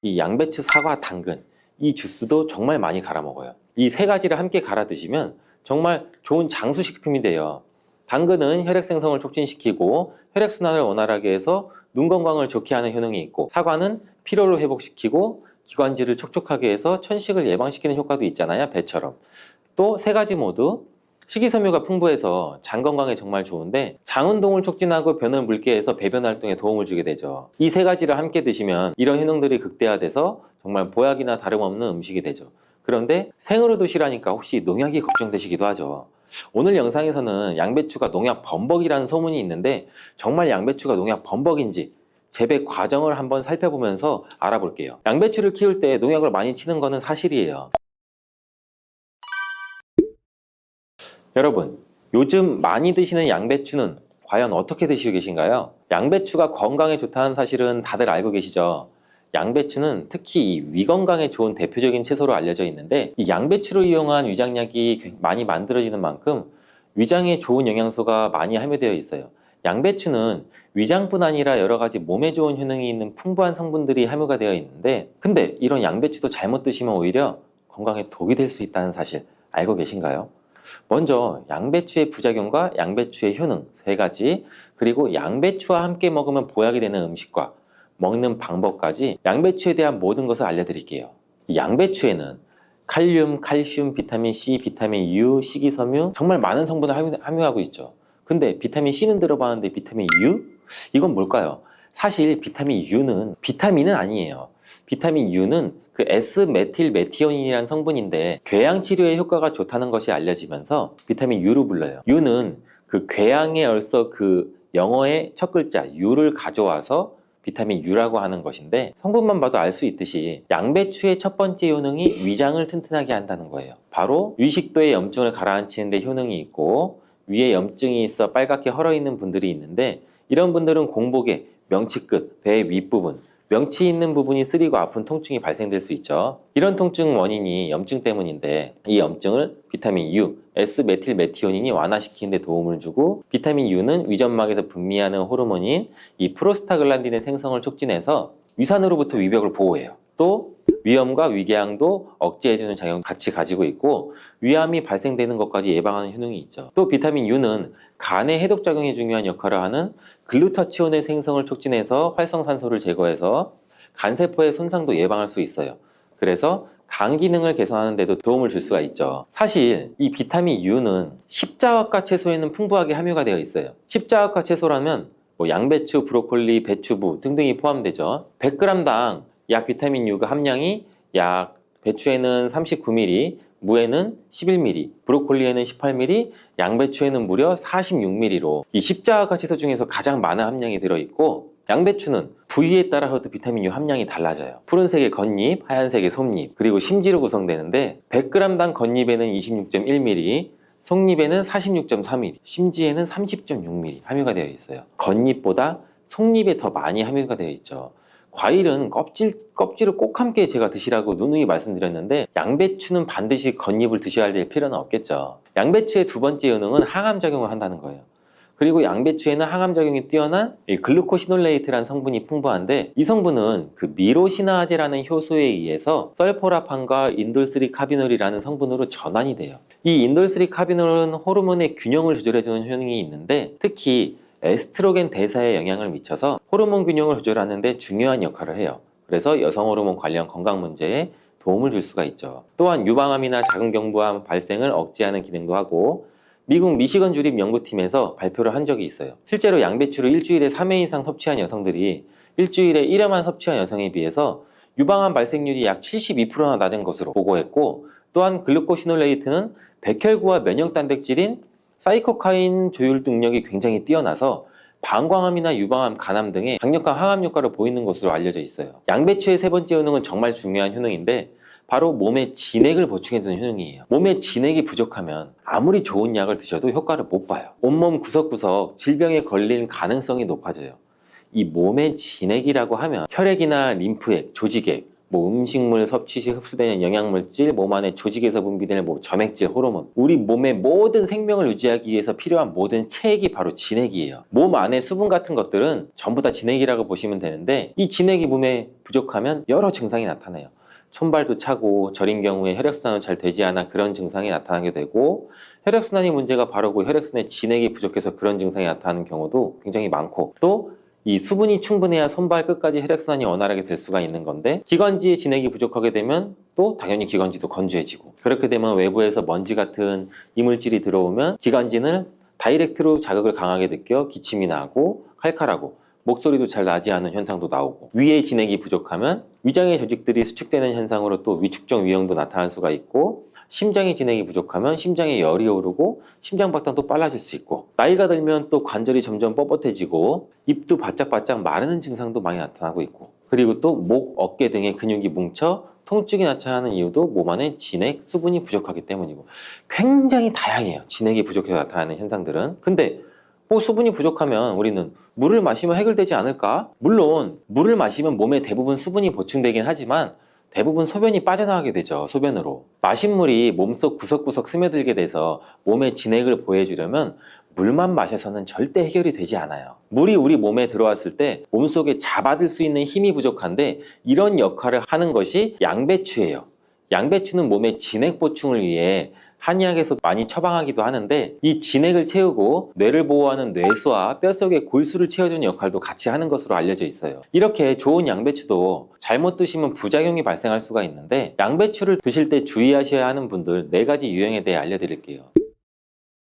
이 양배추, 사과, 당근, 이 주스도 정말 많이 갈아 먹어요. 이 세 가지를 함께 갈아 드시면 정말 좋은 장수식품이 돼요. 당근은 혈액 생성을 촉진시키고 혈액순환을 원활하게 해서 눈 건강을 좋게 하는 효능이 있고, 사과는 피로를 회복시키고 기관지를 촉촉하게 해서 천식을 예방시키는 효과도 있잖아요, 배처럼. 또 세 가지 모두 식이섬유가 풍부해서 장 건강에 정말 좋은데, 장 운동을 촉진하고 변을 묽게 해서 배변 활동에 도움을 주게 되죠. 이 세 가지를 함께 드시면 이런 효능들이 극대화돼서 정말 보약이나 다름없는 음식이 되죠. 그런데 생으로 드시라니까 혹시 농약이 걱정되시기도 하죠. 오늘 영상에서는 양배추가 농약 범벅이라는 소문이 있는데, 정말 양배추가 농약 범벅인지 재배 과정을 한번 살펴보면서 알아볼게요. 양배추를 키울 때 농약을 많이 치는 거는 사실이에요. 여러분, 요즘 많이 드시는 양배추는 과연 어떻게 드시고 계신가요? 양배추가 건강에 좋다는 사실은 다들 알고 계시죠? 양배추는 특히 위 건강에 좋은 대표적인 채소로 알려져 있는데, 이 양배추를 이용한 위장약이 많이 만들어지는 만큼 위장에 좋은 영양소가 많이 함유되어 있어요. 양배추는 위장뿐 아니라 여러 가지 몸에 좋은 효능이 있는 풍부한 성분들이 함유가 되어 있는데, 근데 이런 양배추도 잘못 드시면 오히려 건강에 독이 될 수 있다는 사실 알고 계신가요? 먼저 양배추의 부작용과 양배추의 효능 세 가지, 그리고 양배추와 함께 먹으면 보약이 되는 음식과 먹는 방법까지 양배추에 대한 모든 것을 알려드릴게요. 이 양배추에는 칼륨, 칼슘, 비타민 C, 비타민 U, 식이섬유, 정말 많은 성분을 함유하고 있죠. 근데 비타민 C는 들어봤는데 비타민 U? 이건 뭘까요? 사실 비타민 U는 비타민은 아니에요. 비타민 U는 그 S메틸메티오닌이라는 성분인데, 궤양 치료에 효과가 좋다는 것이 알려지면서 비타민 U로 불러요. U는 그 궤양에 얼서 그 영어의 첫 글자 U를 가져와서 비타민 U라고 하는 것인데, 성분만 봐도 알 수 있듯이 양배추의 첫 번째 효능이 위장을 튼튼하게 한다는 거예요. 바로 위식도의 염증을 가라앉히는 데 효능이 있고, 위에 염증이 있어 빨갛게 헐어있는 분들이 있는데, 이런 분들은 공복에 명치 끝, 배 윗부분, 명치 있는 부분이 쓰리고 아픈 통증이 발생될 수 있죠. 이런 통증 원인이 염증 때문인데, 이 염증을 비타민 U, S메틸메티오닌이 완화시키는 데 도움을 주고, 비타민 U는 위점막에서 분비하는 호르몬인 이 프로스타글란딘의 생성을 촉진해서 위산으로부터 위벽을 보호해요. 또 위염과 위궤양도 억제해주는 작용을 같이 가지고 있고, 위암이 발생되는 것까지 예방하는 효능이 있죠. 또 비타민 U는 간의 해독작용에 중요한 역할을 하는 글루타치온의 생성을 촉진해서 활성산소를 제거해서 간세포의 손상도 예방할 수 있어요. 그래서 간 기능을 개선하는 데도 도움을 줄 수가 있죠. 사실 이 비타민 U는 십자화과 채소에는 풍부하게 함유가 되어 있어요. 십자화과 채소라면 뭐 양배추, 브로콜리, 배추부 등등이 포함되죠. 100g당 약 비타민 U가 함량이 약 배추에는 39mg, 무에는 11mg, 브로콜리에는 18mg, 양배추에는 무려 46mg로 이 십자화과 채소 중에서 가장 많은 함량이 들어있고, 양배추는 부위에 따라서도 비타민 U 함량이 달라져요. 푸른색의 겉잎, 하얀색의 속잎, 그리고 심지로 구성되는데 100g당 겉잎에는 26.1mg, 속잎에는 46.3mg, 심지에는 30.6mg 함유가 되어 있어요. 겉잎보다 속잎에 더 많이 함유가 되어 있죠. 과일은 껍질을 꼭 함께 제가 드시라고 누누이 말씀드렸는데, 양배추는 반드시 겉잎을 드셔야 될 필요는 없겠죠. 양배추의 두 번째 효능은 항암작용을 한다는 거예요. 그리고 양배추에는 항암작용이 뛰어난 글루코시놀레이트라는 성분이 풍부한데, 이 성분은 그 미로시나아제라는 효소에 의해서 설포라판과 인돌3카비놀이라는 성분으로 전환이 돼요. 이 인돌3카비놀은 호르몬의 균형을 조절해주는 효능이 있는데, 특히 에스트로겐 대사에 영향을 미쳐서 호르몬 균형을 조절하는 데 중요한 역할을 해요. 그래서 여성 호르몬 관련 건강 문제에 도움을 줄 수가 있죠. 또한 유방암이나 자궁경부암 발생을 억제하는 기능도 하고, 미국 미시건 주립 연구팀에서 발표를 한 적이 있어요. 실제로 양배추를 일주일에 3회 이상 섭취한 여성들이 일주일에 1회만 섭취한 여성에 비해서 유방암 발생률이 약 72%나 낮은 것으로 보고했고, 또한 글루코시놀레이트는 백혈구와 면역 단백질인 사이코카인 조율 능력이 굉장히 뛰어나서 방광암이나 유방암, 간암 등의 강력한 항암 효과를 보이는 것으로 알려져 있어요. 양배추의 세 번째 효능은 정말 중요한 효능인데, 바로 몸에 진액을 보충해주는 효능이에요. 몸에 진액이 부족하면 아무리 좋은 약을 드셔도 효과를 못 봐요. 온몸 구석구석 질병에 걸릴 가능성이 높아져요. 이 몸의 진액이라고 하면 혈액이나 림프액, 조직액, 뭐 음식물 섭취 시 흡수되는 영양물질, 몸 안에 조직에서 분비되는 뭐 점액질, 호르몬, 우리 몸의 모든 생명을 유지하기 위해서 필요한 모든 체액이 바로 진액이에요. 몸 안에 수분 같은 것들은 전부 다 진액이라고 보시면 되는데, 이 진액이 몸에 부족하면 여러 증상이 나타나요. 손발도 차고, 저린 경우에 혈액순환이 잘 되지 않아 그런 증상이 나타나게 되고, 혈액순환이 문제가 바로고 혈액순환에 진액이 부족해서 그런 증상이 나타나는 경우도 굉장히 많고, 또 이 수분이 충분해야 손발 끝까지 혈액순환이 원활하게 될 수가 있는 건데, 기관지에 진액이 부족하게 되면 또 당연히 기관지도 건조해지고, 그렇게 되면 외부에서 먼지 같은 이물질이 들어오면 기관지는 다이렉트로 자극을 강하게 느껴 기침이 나고 칼칼하고 목소리도 잘 나지 않은 현상도 나오고, 위에 진액이 부족하면 위장의 조직들이 수축되는 현상으로 또 위축적 위염도 나타날 수가 있고, 심장의 진액이 부족하면 심장에 열이 오르고 심장박동도 빨라질 수 있고, 나이가 들면 또 관절이 점점 뻣뻣해지고 입도 바짝바짝 마르는 증상도 많이 나타나고 있고, 그리고 또 목, 어깨 등의 근육이 뭉쳐 통증이 나타나는 이유도 몸 안에 진액, 수분이 부족하기 때문이고, 굉장히 다양해요. 진액이 부족해서 나타나는 현상들은. 근데 뭐 수분이 부족하면 우리는 물을 마시면 해결되지 않을까? 물론 물을 마시면 몸에 대부분 수분이 보충되긴 하지만 대부분 소변이 빠져나가게 되죠. 소변으로. 마신 물이 몸속 구석구석 스며들게 돼서 몸에 진액을 보해주려면 물만 마셔서는 절대 해결이 되지 않아요. 물이 우리 몸에 들어왔을 때 몸속에 잡아들 수 있는 힘이 부족한데, 이런 역할을 하는 것이 양배추예요. 양배추는 몸의 진액 보충을 위해 한의학에서 많이 처방하기도 하는데, 이 진액을 채우고 뇌를 보호하는 뇌수와 뼛속의 골수를 채워주는 역할도 같이 하는 것으로 알려져 있어요. 이렇게 좋은 양배추도 잘못 드시면 부작용이 발생할 수가 있는데, 양배추를 드실 때 주의하셔야 하는 분들 4가지 유형에 대해 알려드릴게요.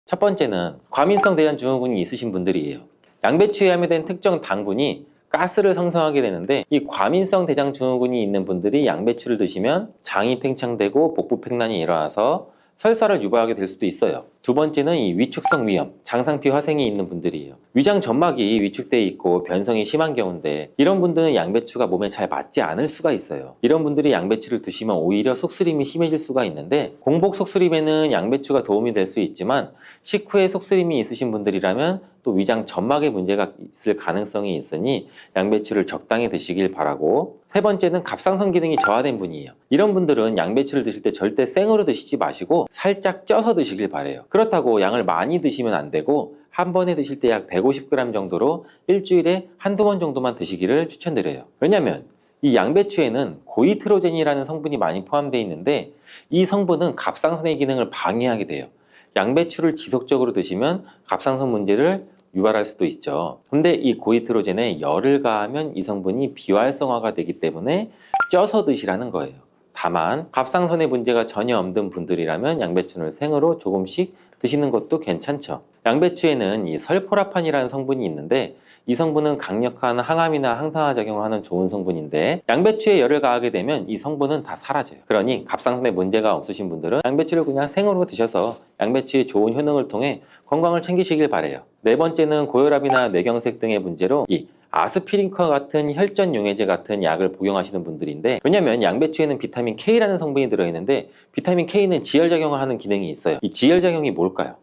첫 번째는 과민성 대장증후군이 있으신 분들이에요. 양배추에 함유된 특정 당분이 가스를 생성하게 되는데, 이 과민성 대장증후군이 있는 분들이 양배추를 드시면 장이 팽창되고 복부팽만이 일어나서 설사를 유발하게 될 수도 있어요. 두 번째는 이 위축성 위염, 장상피 화생이 있는 분들이에요. 위장 점막이 위축돼 있고 변성이 심한 경우인데, 이런 분들은 양배추가 몸에 잘 맞지 않을 수가 있어요. 이런 분들이 양배추를 드시면 오히려 속쓰림이 심해질 수가 있는데, 공복 속쓰림에는 양배추가 도움이 될 수 있지만 식후에 속쓰림이 있으신 분들이라면 또 위장 점막에 문제가 있을 가능성이 있으니 양배추를 적당히 드시길 바라고, 세 번째는 갑상선 기능이 저하된 분이에요. 이런 분들은 양배추를 드실 때 절대 생으로 드시지 마시고 살짝 쪄서 드시길 바래요. 그렇다고 양을 많이 드시면 안 되고, 한 번에 드실 때 약 150g 정도로 일주일에 한두 번 정도만 드시기를 추천드려요. 왜냐면 이 양배추에는 고이트로젠이라는 성분이 많이 포함되어 있는데, 이 성분은 갑상선의 기능을 방해하게 돼요. 양배추를 지속적으로 드시면 갑상선 문제를 유발할 수도 있죠. 근데 이 고이트로젠에 열을 가하면 이 성분이 비활성화가 되기 때문에 쪄서 드시라는 거예요. 다만 갑상선에 문제가 전혀 없는 분들이라면 양배추를 생으로 조금씩 드시는 것도 괜찮죠. 양배추에는 이 설포라판이라는 성분이 있는데, 이 성분은 강력한 항암이나 항산화 작용을 하는 좋은 성분인데, 양배추에 열을 가하게 되면 이 성분은 다 사라져요. 그러니 갑상선에 문제가 없으신 분들은 양배추를 그냥 생으로 드셔서 양배추의 좋은 효능을 통해 건강을 챙기시길 바래요. 네 번째는 고혈압이나 뇌경색 등의 문제로 이 아스피린과 같은 혈전 용해제 같은 약을 복용하시는 분들인데, 왜냐면 양배추에는 비타민 K라는 성분이 들어있는데, 비타민 K는 지혈작용을 하는 기능이 있어요. 이 지혈작용이 뭘까요?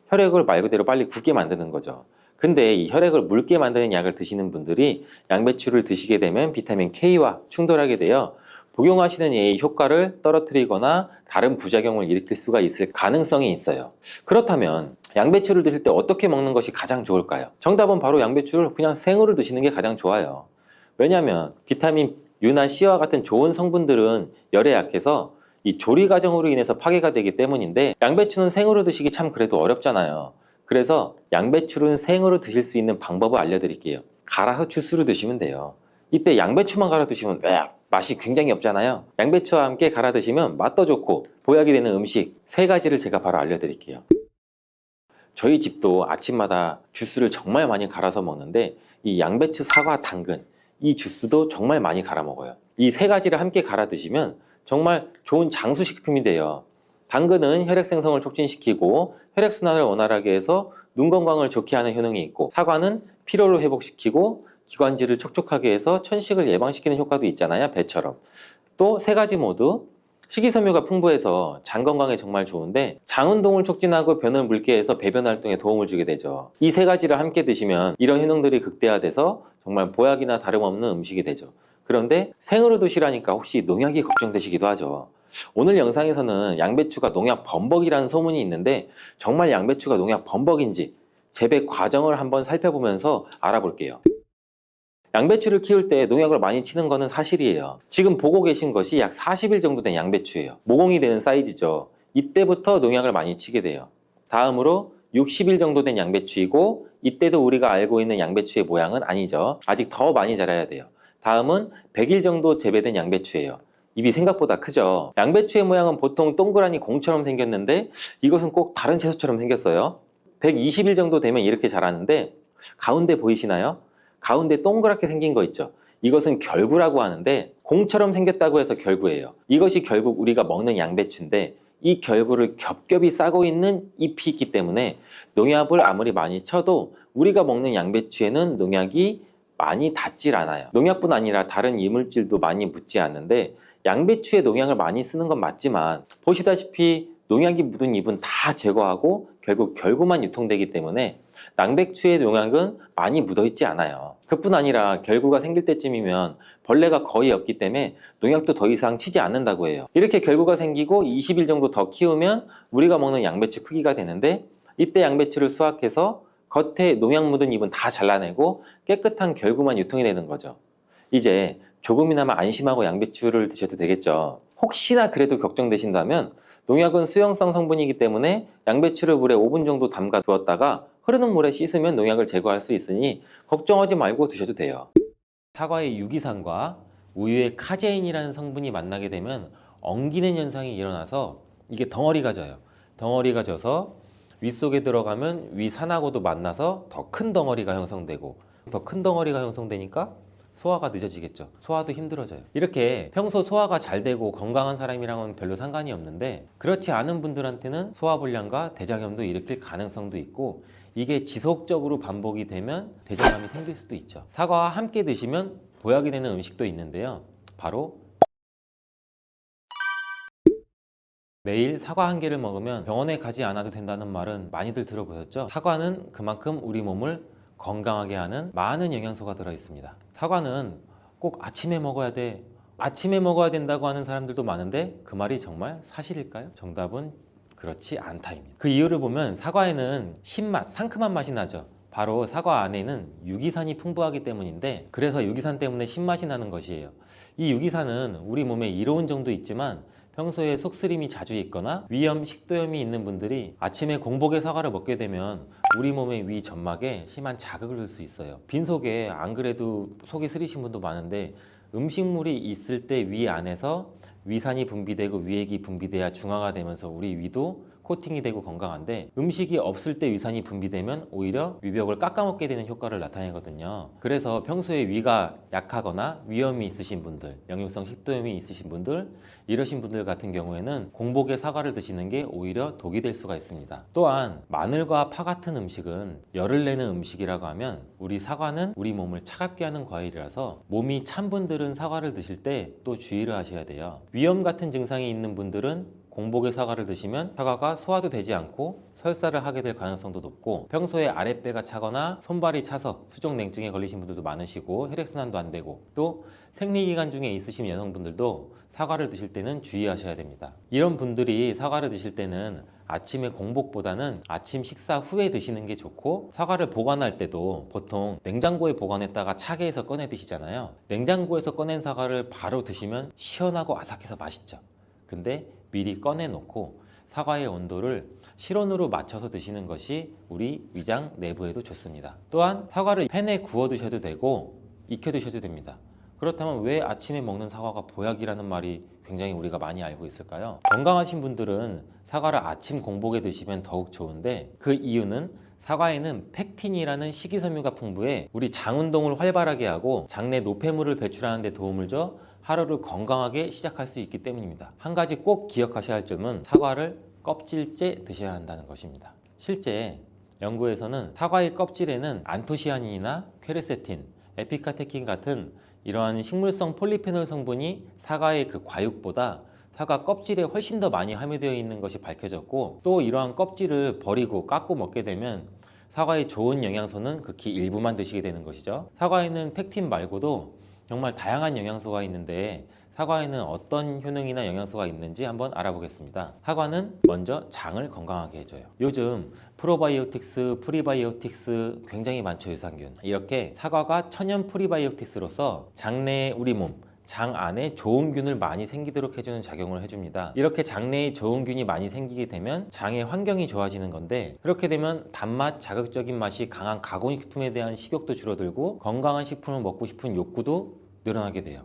혈액을 말 그대로 빨리 굳게 만드는 거죠. 근데 이 혈액을 묽게 만드는 약을 드시는 분들이 양배추를 드시게 되면 비타민 K와 충돌하게 되어 복용하시는 이 효과를 떨어뜨리거나 다른 부작용을 일으킬 수가 있을 가능성이 있어요. 그렇다면 양배추를 드실 때 어떻게 먹는 것이 가장 좋을까요? 정답은 바로 양배추를 그냥 생으로 드시는 게 가장 좋아요. 왜냐하면 비타민 U나 C와 같은 좋은 성분들은 열에 약해서 이 조리 과정으로 인해서 파괴가 되기 때문인데, 양배추는 생으로 드시기 참 그래도 어렵잖아요. 그래서 양배추를 생으로 드실 수 있는 방법을 알려드릴게요. 갈아서 주스로 드시면 돼요. 이때 양배추만 갈아 드시면 맛이 굉장히 없잖아요. 양배추와 함께 갈아 드시면 맛도 좋고 보약이 되는 음식 3가지를 제가 바로 알려드릴게요. 저희 집도 아침마다 주스를 정말 많이 갈아서 먹는데, 이 양배추, 사과, 당근 이 주스도 정말 많이 갈아 먹어요. 이 3가지를 함께 갈아 드시면 정말 좋은 장수식품이 돼요. 당근은 혈액 생성을 촉진시키고 혈액순환을 원활하게 해서 눈 건강을 좋게 하는 효능이 있고, 사과는 피로를 회복시키고 기관지를 촉촉하게 해서 천식을 예방시키는 효과도 있잖아요. 배처럼. 또 3가지 모두 식이섬유가 풍부해서 장 건강에 정말 좋은데, 장 운동을 촉진하고 변을 묽게 해서 배변 활동에 도움을 주게 되죠. 이 3가지를 함께 드시면 이런 효능들이 극대화돼서 정말 보약이나 다름없는 음식이 되죠. 그런데 생으로 드시라니까 혹시 농약이 걱정되시기도 하죠. 오늘 영상에서는 양배추가 농약 범벅이라는 소문이 있는데 정말 양배추가 농약 범벅인지 재배 과정을 한번 살펴보면서 알아볼게요. 양배추를 키울 때 농약을 많이 치는 것은 사실이에요. 지금 보고 계신 것이 약 40일 정도 된 양배추예요. 모공이 되는 사이즈죠. 이때부터 농약을 많이 치게 돼요. 다음으로 60일 정도 된 양배추이고 이때도 우리가 알고 있는 양배추의 모양은 아니죠. 아직 더 많이 자라야 돼요. 다음은 100일 정도 재배된 양배추예요. 입이 생각보다 크죠. 양배추의 모양은 보통 동그라니 공처럼 생겼는데 이것은 꼭 다른 채소처럼 생겼어요. 120일 정도 되면 이렇게 자라는데 가운데 보이시나요? 가운데 동그랗게 생긴 거 있죠. 이것은 결구라고 하는데 공처럼 생겼다고 해서 결구예요. 이것이 결국 우리가 먹는 양배추인데 이 결구를 겹겹이 싸고 있는 잎이 있기 때문에 농약을 아무리 많이 쳐도 우리가 먹는 양배추에는 농약이 많이 닿질 않아요. 농약뿐 아니라 다른 이물질도 많이 묻지 않는데 양배추에 농약을 많이 쓰는 건 맞지만 보시다시피 농약이 묻은 잎은 다 제거하고 결국 결구만 유통되기 때문에 양배추의 농약은 많이 묻어있지 않아요. 그뿐 아니라 결구가 생길 때쯤이면 벌레가 거의 없기 때문에 농약도 더 이상 치지 않는다고 해요. 이렇게 결구가 생기고 20일 정도 더 키우면 우리가 먹는 양배추 크기가 되는데 이때 양배추를 수확해서 겉에 농약 묻은 잎은 다 잘라내고 깨끗한 결구만 유통이 되는 거죠. 이제 조금이나마 안심하고 양배추를 드셔도 되겠죠. 혹시나 그래도 걱정되신다면 농약은 수용성 성분이기 때문에 양배추를 물에 5분 정도 담가 두었다가 흐르는 물에 씻으면 농약을 제거할 수 있으니 걱정하지 말고 드셔도 돼요. 사과의 유기산과 우유의 카제인이라는 성분이 만나게 되면 엉기는 현상이 일어나서 이게 덩어리가 져요. 덩어리가 져서 위 속에 들어가면 위 산하고도 만나서 더 큰 덩어리가 형성되고 더 큰 덩어리가 형성되니까 소화가 늦어지겠죠. 소화도 힘들어져요. 이렇게 평소 소화가 잘 되고 건강한 사람이랑은 별로 상관이 없는데 그렇지 않은 분들한테는 소화불량과 대장염도 일으킬 가능성도 있고 이게 지속적으로 반복이 되면 대장암이 생길 수도 있죠. 사과와 함께 드시면 보약이 되는 음식도 있는데요. 바로 매일 사과 한 개를 먹으면 병원에 가지 않아도 된다는 말은 많이들 들어보셨죠? 사과는 그만큼 우리 몸을 건강하게 하는 많은 영양소가 들어 있습니다. 사과는 꼭 아침에 먹어야 돼. 아침에 먹어야 된다고 하는 사람들도 많은데 그 말이 정말 사실일까요? 정답은 그렇지 않다입니다. 그 이유를 보면 사과에는 신맛, 상큼한 맛이 나죠. 바로 사과 안에는 유기산이 풍부하기 때문인데 그래서 유기산 때문에 신맛이 나는 것이에요. 이 유기산은 우리 몸에 이로운 정도 있지만 평소에 속쓰림이 자주 있거나 위염, 식도염이 있는 분들이 아침에 공복에 사과를 먹게 되면 우리 몸의 위 점막에 심한 자극을 줄 수 있어요. 빈속에 안 그래도 속이 쓰리신 분도 많은데 음식물이 있을 때 위 안에서 위산이 분비되고 위액이 분비돼야 중화가 되면서 우리 위도 코팅이 되고 건강한데 음식이 없을 때 위산이 분비되면 오히려 위벽을 깎아먹게 되는 효과를 나타내거든요. 그래서 평소에 위가 약하거나 위염이 있으신 분들, 역류성 식도염이 있으신 분들 이러신 분들 같은 경우에는 공복에 사과를 드시는 게 오히려 독이 될 수가 있습니다. 또한 마늘과 파 같은 음식은 열을 내는 음식이라고 하면 우리 사과는 우리 몸을 차갑게 하는 과일이라서 몸이 찬 분들은 사과를 드실 때 또 주의를 하셔야 돼요. 위염 같은 증상이 있는 분들은 공복에 사과를 드시면 사과가 소화도 되지 않고 설사를 하게 될 가능성도 높고 평소에 아랫배가 차거나 손발이 차서 수족냉증에 걸리신 분들도 많으시고 혈액순환도 안 되고 또 생리기간 중에 있으신 여성분들도 사과를 드실 때는 주의하셔야 됩니다. 이런 분들이 사과를 드실 때는 아침에 공복보다는 아침 식사 후에 드시는 게 좋고 사과를 보관할 때도 보통 냉장고에 보관했다가 차게 해서 꺼내 드시잖아요. 냉장고에서 꺼낸 사과를 바로 드시면 시원하고 아삭해서 맛있죠. 근데 미리 꺼내 놓고 사과의 온도를 실온으로 맞춰서 드시는 것이 우리 위장 내부에도 좋습니다. 또한 사과를 팬에 구워 드셔도 되고 익혀 드셔도 됩니다. 그렇다면 왜 아침에 먹는 사과가 보약이라는 말이 굉장히 우리가 많이 알고 있을까요? 건강하신 분들은 사과를 아침 공복에 드시면 더욱 좋은데 그 이유는 사과에는 펙틴이라는 식이섬유가 풍부해 우리 장 운동을 활발하게 하고 장내 노폐물을 배출하는 데 도움을 줘 하루를 건강하게 시작할 수 있기 때문입니다. 한 가지 꼭 기억하셔야 할 점은 사과를 껍질째 드셔야 한다는 것입니다. 실제 연구에서는 사과의 껍질에는 안토시아닌이나 퀘르세틴, 에피카테킨 같은 이러한 식물성 폴리페놀 성분이 사과의 그 과육보다 사과 껍질에 훨씬 더 많이 함유되어 있는 것이 밝혀졌고 또 이러한 껍질을 버리고 깎고 먹게 되면 사과의 좋은 영양소는 극히 일부만 드시게 되는 것이죠. 사과에는 펙틴 말고도 정말 다양한 영양소가 있는데 사과에는 어떤 효능이나 영양소가 있는지 한번 알아보겠습니다. 사과는 먼저 장을 건강하게 해줘요. 요즘 프로바이오틱스, 프리바이오틱스 굉장히 많죠, 유산균. 이렇게 사과가 천연 프리바이오틱스로서 장내에 우리 몸, 장 안에 좋은 균을 많이 생기도록 해주는 작용을 해줍니다. 이렇게 장내에 좋은 균이 많이 생기게 되면 장의 환경이 좋아지는 건데, 그렇게 되면 단맛, 자극적인 맛이 강한 가공식품에 대한 식욕도 줄어들고 건강한 식품을 먹고 싶은 욕구도 늘어나게 돼요.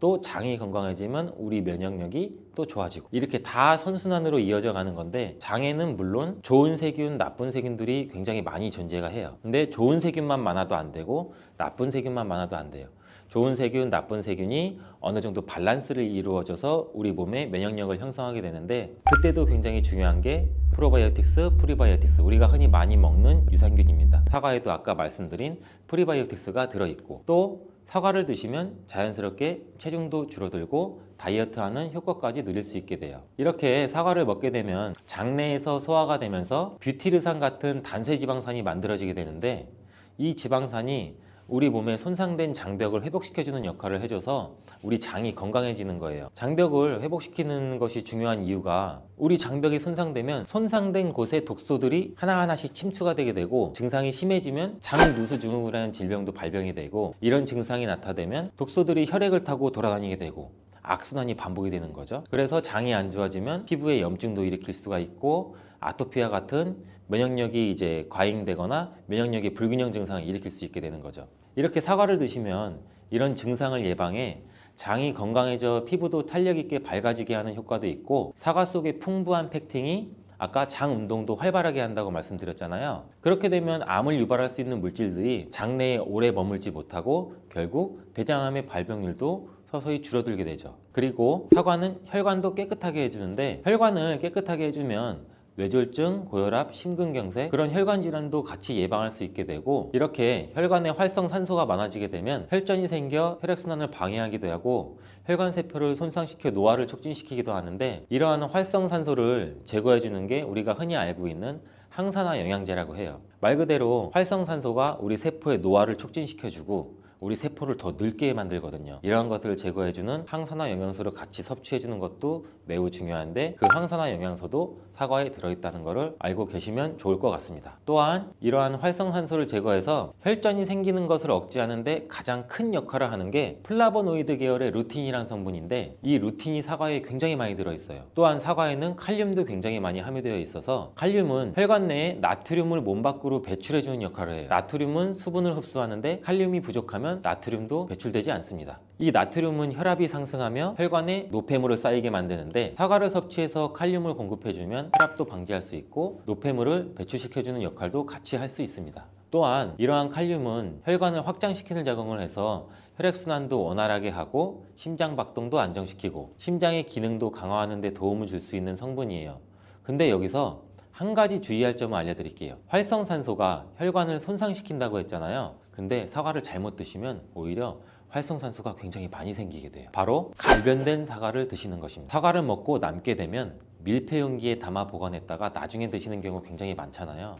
또 장이 건강해지면 우리 면역력이 또 좋아지고, 이렇게 다 선순환으로 이어져 가는 건데, 장에는 물론 좋은 세균, 나쁜 세균들이 굉장히 많이 존재가 해요. 근데 좋은 세균만 많아도 안 되고 나쁜 세균만 많아도 안 돼요. 좋은 세균, 나쁜 세균이 어느 정도 밸런스를 이루어져서 우리 몸의 면역력을 형성하게 되는데, 그때도 굉장히 중요한 게 프로바이오틱스, 프리바이오틱스, 우리가 흔히 많이 먹는 유산균입니다. 사과에도 아까 말씀드린 프리바이오틱스가 들어있고, 또 사과를 드시면 자연스럽게 체중도 줄어들고 다이어트하는 효과까지 누릴 수 있게 돼요. 이렇게 사과를 먹게 되면 장내에서 소화가 되면서 뷰티르산 같은 단세지방산이 만들어지게 되는데, 이 지방산이 우리 몸에 손상된 장벽을 회복시켜주는 역할을 해줘서 우리 장이 건강해지는 거예요. 장벽을 회복시키는 것이 중요한 이유가, 우리 장벽이 손상되면 손상된 곳에 독소들이 하나하나씩 침투가 되게 되고, 증상이 심해지면 장누수증후군이라는 질병도 발병이 되고, 이런 증상이 나타나면 독소들이 혈액을 타고 돌아다니게 되고 악순환이 반복이 되는 거죠. 그래서 장이 안 좋아지면 피부에 염증도 일으킬 수가 있고, 아토피와 같은 면역력이 이제 과잉되거나 면역력의 불균형 증상을 일으킬 수 있게 되는 거죠. 이렇게 사과를 드시면 이런 증상을 예방해 장이 건강해져 피부도 탄력 있게 밝아지게 하는 효과도 있고, 사과 속의 풍부한 펙틴이 아까 장 운동도 활발하게 한다고 말씀드렸잖아요. 그렇게 되면 암을 유발할 수 있는 물질들이 장내에 오래 머물지 못하고 결국 대장암의 발병률도 서서히 줄어들게 되죠. 그리고 사과는 혈관도 깨끗하게 해주는데, 혈관을 깨끗하게 해주면 뇌졸중, 고혈압, 심근경색, 그런 혈관 질환도 같이 예방할 수 있게 되고, 이렇게 혈관에 활성산소가 많아지게 되면 혈전이 생겨 혈액순환을 방해하기도 하고 혈관세포를 손상시켜 노화를 촉진시키기도 하는데, 이러한 활성산소를 제거해 주는 게 우리가 흔히 알고 있는 항산화 영양제라고 해요. 말 그대로 활성산소가 우리 세포의 노화를 촉진시켜주고 우리 세포를 더 늙게 만들거든요. 이러한 것들을 제거해주는 항산화 영양소를 같이 섭취해주는 것도 매우 중요한데, 그 항산화 영양소도 사과에 들어있다는 것을 알고 계시면 좋을 것 같습니다. 또한 이러한 활성산소를 제거해서 혈전이 생기는 것을 억제하는데 가장 큰 역할을 하는 게 플라보노이드 계열의 루틴이라는 성분인데, 이 루틴이 사과에 굉장히 많이 들어있어요. 또한 사과에는 칼륨도 굉장히 많이 함유되어 있어서, 칼륨은 혈관 내에 나트륨을 몸 밖으로 배출해주는 역할을 해요. 나트륨은 수분을 흡수하는데 칼륨이 부족하면 나트륨도 배출되지 않습니다. 이 나트륨은 혈압이 상승하며 혈관에 노폐물을 쌓이게 만드는데, 사과를 섭취해서 칼륨을 공급해주면 혈압도 방지할 수 있고 노폐물을 배출시켜주는 역할도 같이 할 수 있습니다. 또한 이러한 칼륨은 혈관을 확장시키는 작용을 해서 혈액순환도 원활하게 하고 심장 박동도 안정시키고 심장의 기능도 강화하는 데 도움을 줄 수 있는 성분이에요. 근데 여기서 한 가지 주의할 점을 알려드릴게요. 활성산소가 혈관을 손상시킨다고 했잖아요. 근데 사과를 잘못 드시면 오히려 활성산소가 굉장히 많이 생기게 돼요. 바로 갈변된 사과를 드시는 것입니다. 사과를 먹고 남게 되면 밀폐 용기에 담아 보관했다가 나중에 드시는 경우 굉장히 많잖아요.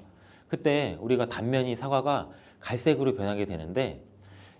그때 우리가 단면이 사과가 갈색으로 변하게 되는데,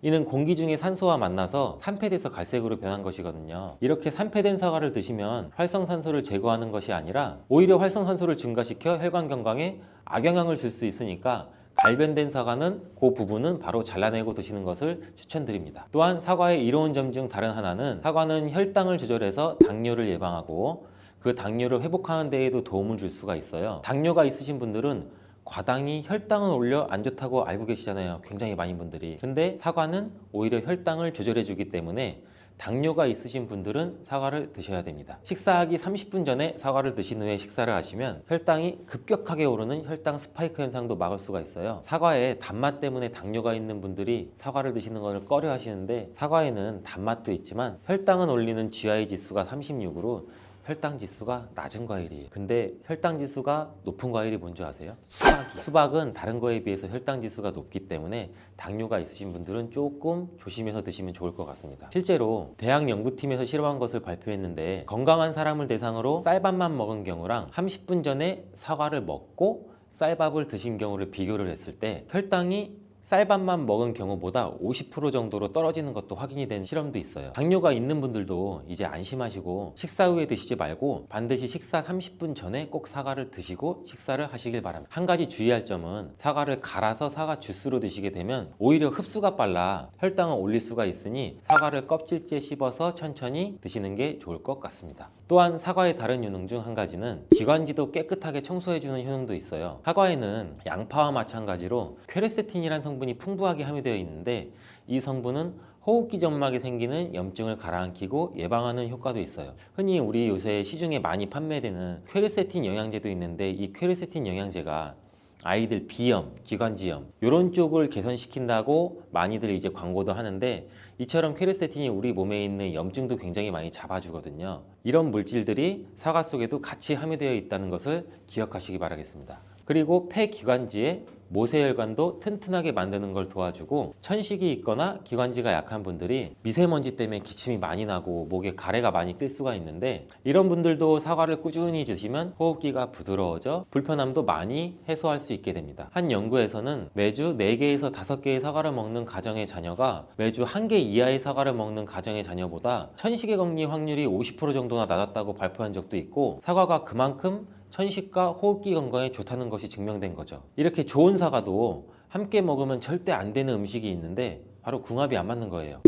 이는 공기 중에 산소와 만나서 산패돼서 갈색으로 변한 것이거든요. 이렇게 산패된 사과를 드시면 활성산소를 제거하는 것이 아니라 오히려 활성산소를 증가시켜 혈관 건강에 악영향을 줄 수 있으니까, 갈변된 사과는 그 부분은 바로 잘라내고 드시는 것을 추천드립니다. 또한 사과의 이로운 점 중 다른 하나는, 사과는 혈당을 조절해서 당뇨를 예방하고 그 당뇨를 회복하는 데에도 도움을 줄 수가 있어요. 당뇨가 있으신 분들은 과당이 혈당을 올려 안 좋다고 알고 계시잖아요. 굉장히 많은 분들이. 근데 사과는 오히려 혈당을 조절해 주기 때문에 당뇨가 있으신 분들은 사과를 드셔야 됩니다. 식사하기 30분 전에 사과를 드신 후에 식사를 하시면 혈당이 급격하게 오르는 혈당 스파이크 현상도 막을 수가 있어요. 사과에 단맛 때문에 당뇨가 있는 분들이 사과를 드시는 것을 꺼려 하시는데, 사과에는 단맛도 있지만 혈당은 올리는 GI 지수가 36으로 혈당 지수가 낮은 과일이에요. 근데 혈당 지수가 높은 과일이 뭔지 아세요? 수박이에요. 수박은 다른 거에 비해서 혈당 지수가 높기 때문에 당뇨가 있으신 분들은 조금 조심해서 드시면 좋을 것 같습니다. 실제로 대학 연구팀에서 실험한 것을 발표했는데, 건강한 사람을 대상으로 쌀밥만 먹은 경우랑 30분 전에 사과를 먹고 쌀밥을 드신 경우를 비교를 했을 때 혈당이 쌀밥만 먹은 경우보다 50% 정도로 떨어지는 것도 확인이 된 실험도 있어요. 당뇨가 있는 분들도 이제 안심하시고 식사 후에 드시지 말고 반드시 식사 30분 전에 꼭 사과를 드시고 식사를 하시길 바랍니다. 한 가지 주의할 점은 사과를 갈아서 사과 주스로 드시게 되면 오히려 흡수가 빨라 혈당을 올릴 수가 있으니 사과를 껍질째 씹어서 천천히 드시는 게 좋을 것 같습니다. 또한 사과의 다른 효능 중 한 가지는 기관지도 깨끗하게 청소해주는 효능도 있어요. 사과에는 양파와 마찬가지로 퀘르세틴이라는 성분이 풍부하게 함유되어 있는데 이 성분은 호흡기 점막에 생기는 염증을 가라앉히고 예방하는 효과도 있어요. 흔히 우리 요새 시중에 많이 판매되는 퀘르세틴 영양제도 있는데 이 퀘르세틴 영양제가 아이들 비염, 기관지염 이런 쪽을 개선시킨다고 많이들 이제 광고도 하는데 이처럼 퀘르세틴이 우리 몸에 있는 염증도 굉장히 많이 잡아주거든요. 이런 물질들이 사과 속에도 같이 함유되어 있다는 것을 기억하시기 바라겠습니다. 그리고 폐기관지에 모세혈관도 튼튼하게 만드는 걸 도와주고 천식이 있거나 기관지가 약한 분들이 미세먼지 때문에 기침이 많이 나고 목에 가래가 많이 낄 수가 있는데 이런 분들도 사과를 꾸준히 드시면 호흡기가 부드러워져 불편함도 많이 해소할 수 있게 됩니다. 한 연구에서는 매주 4개에서 5개의 사과를 먹는 가정의 자녀가 매주 1개 이하의 사과를 먹는 가정의 자녀보다 천식의 걸릴 확률이 50% 정도나 낮았다고 발표한 적도 있고 사과가 그만큼 천식과 호흡기 건강에 좋다는 것이 증명된 거죠. 이렇게 좋은 사과도 함께 먹으면 절대 안 되는 음식이 있는데 바로 궁합이 안 맞는 거예요.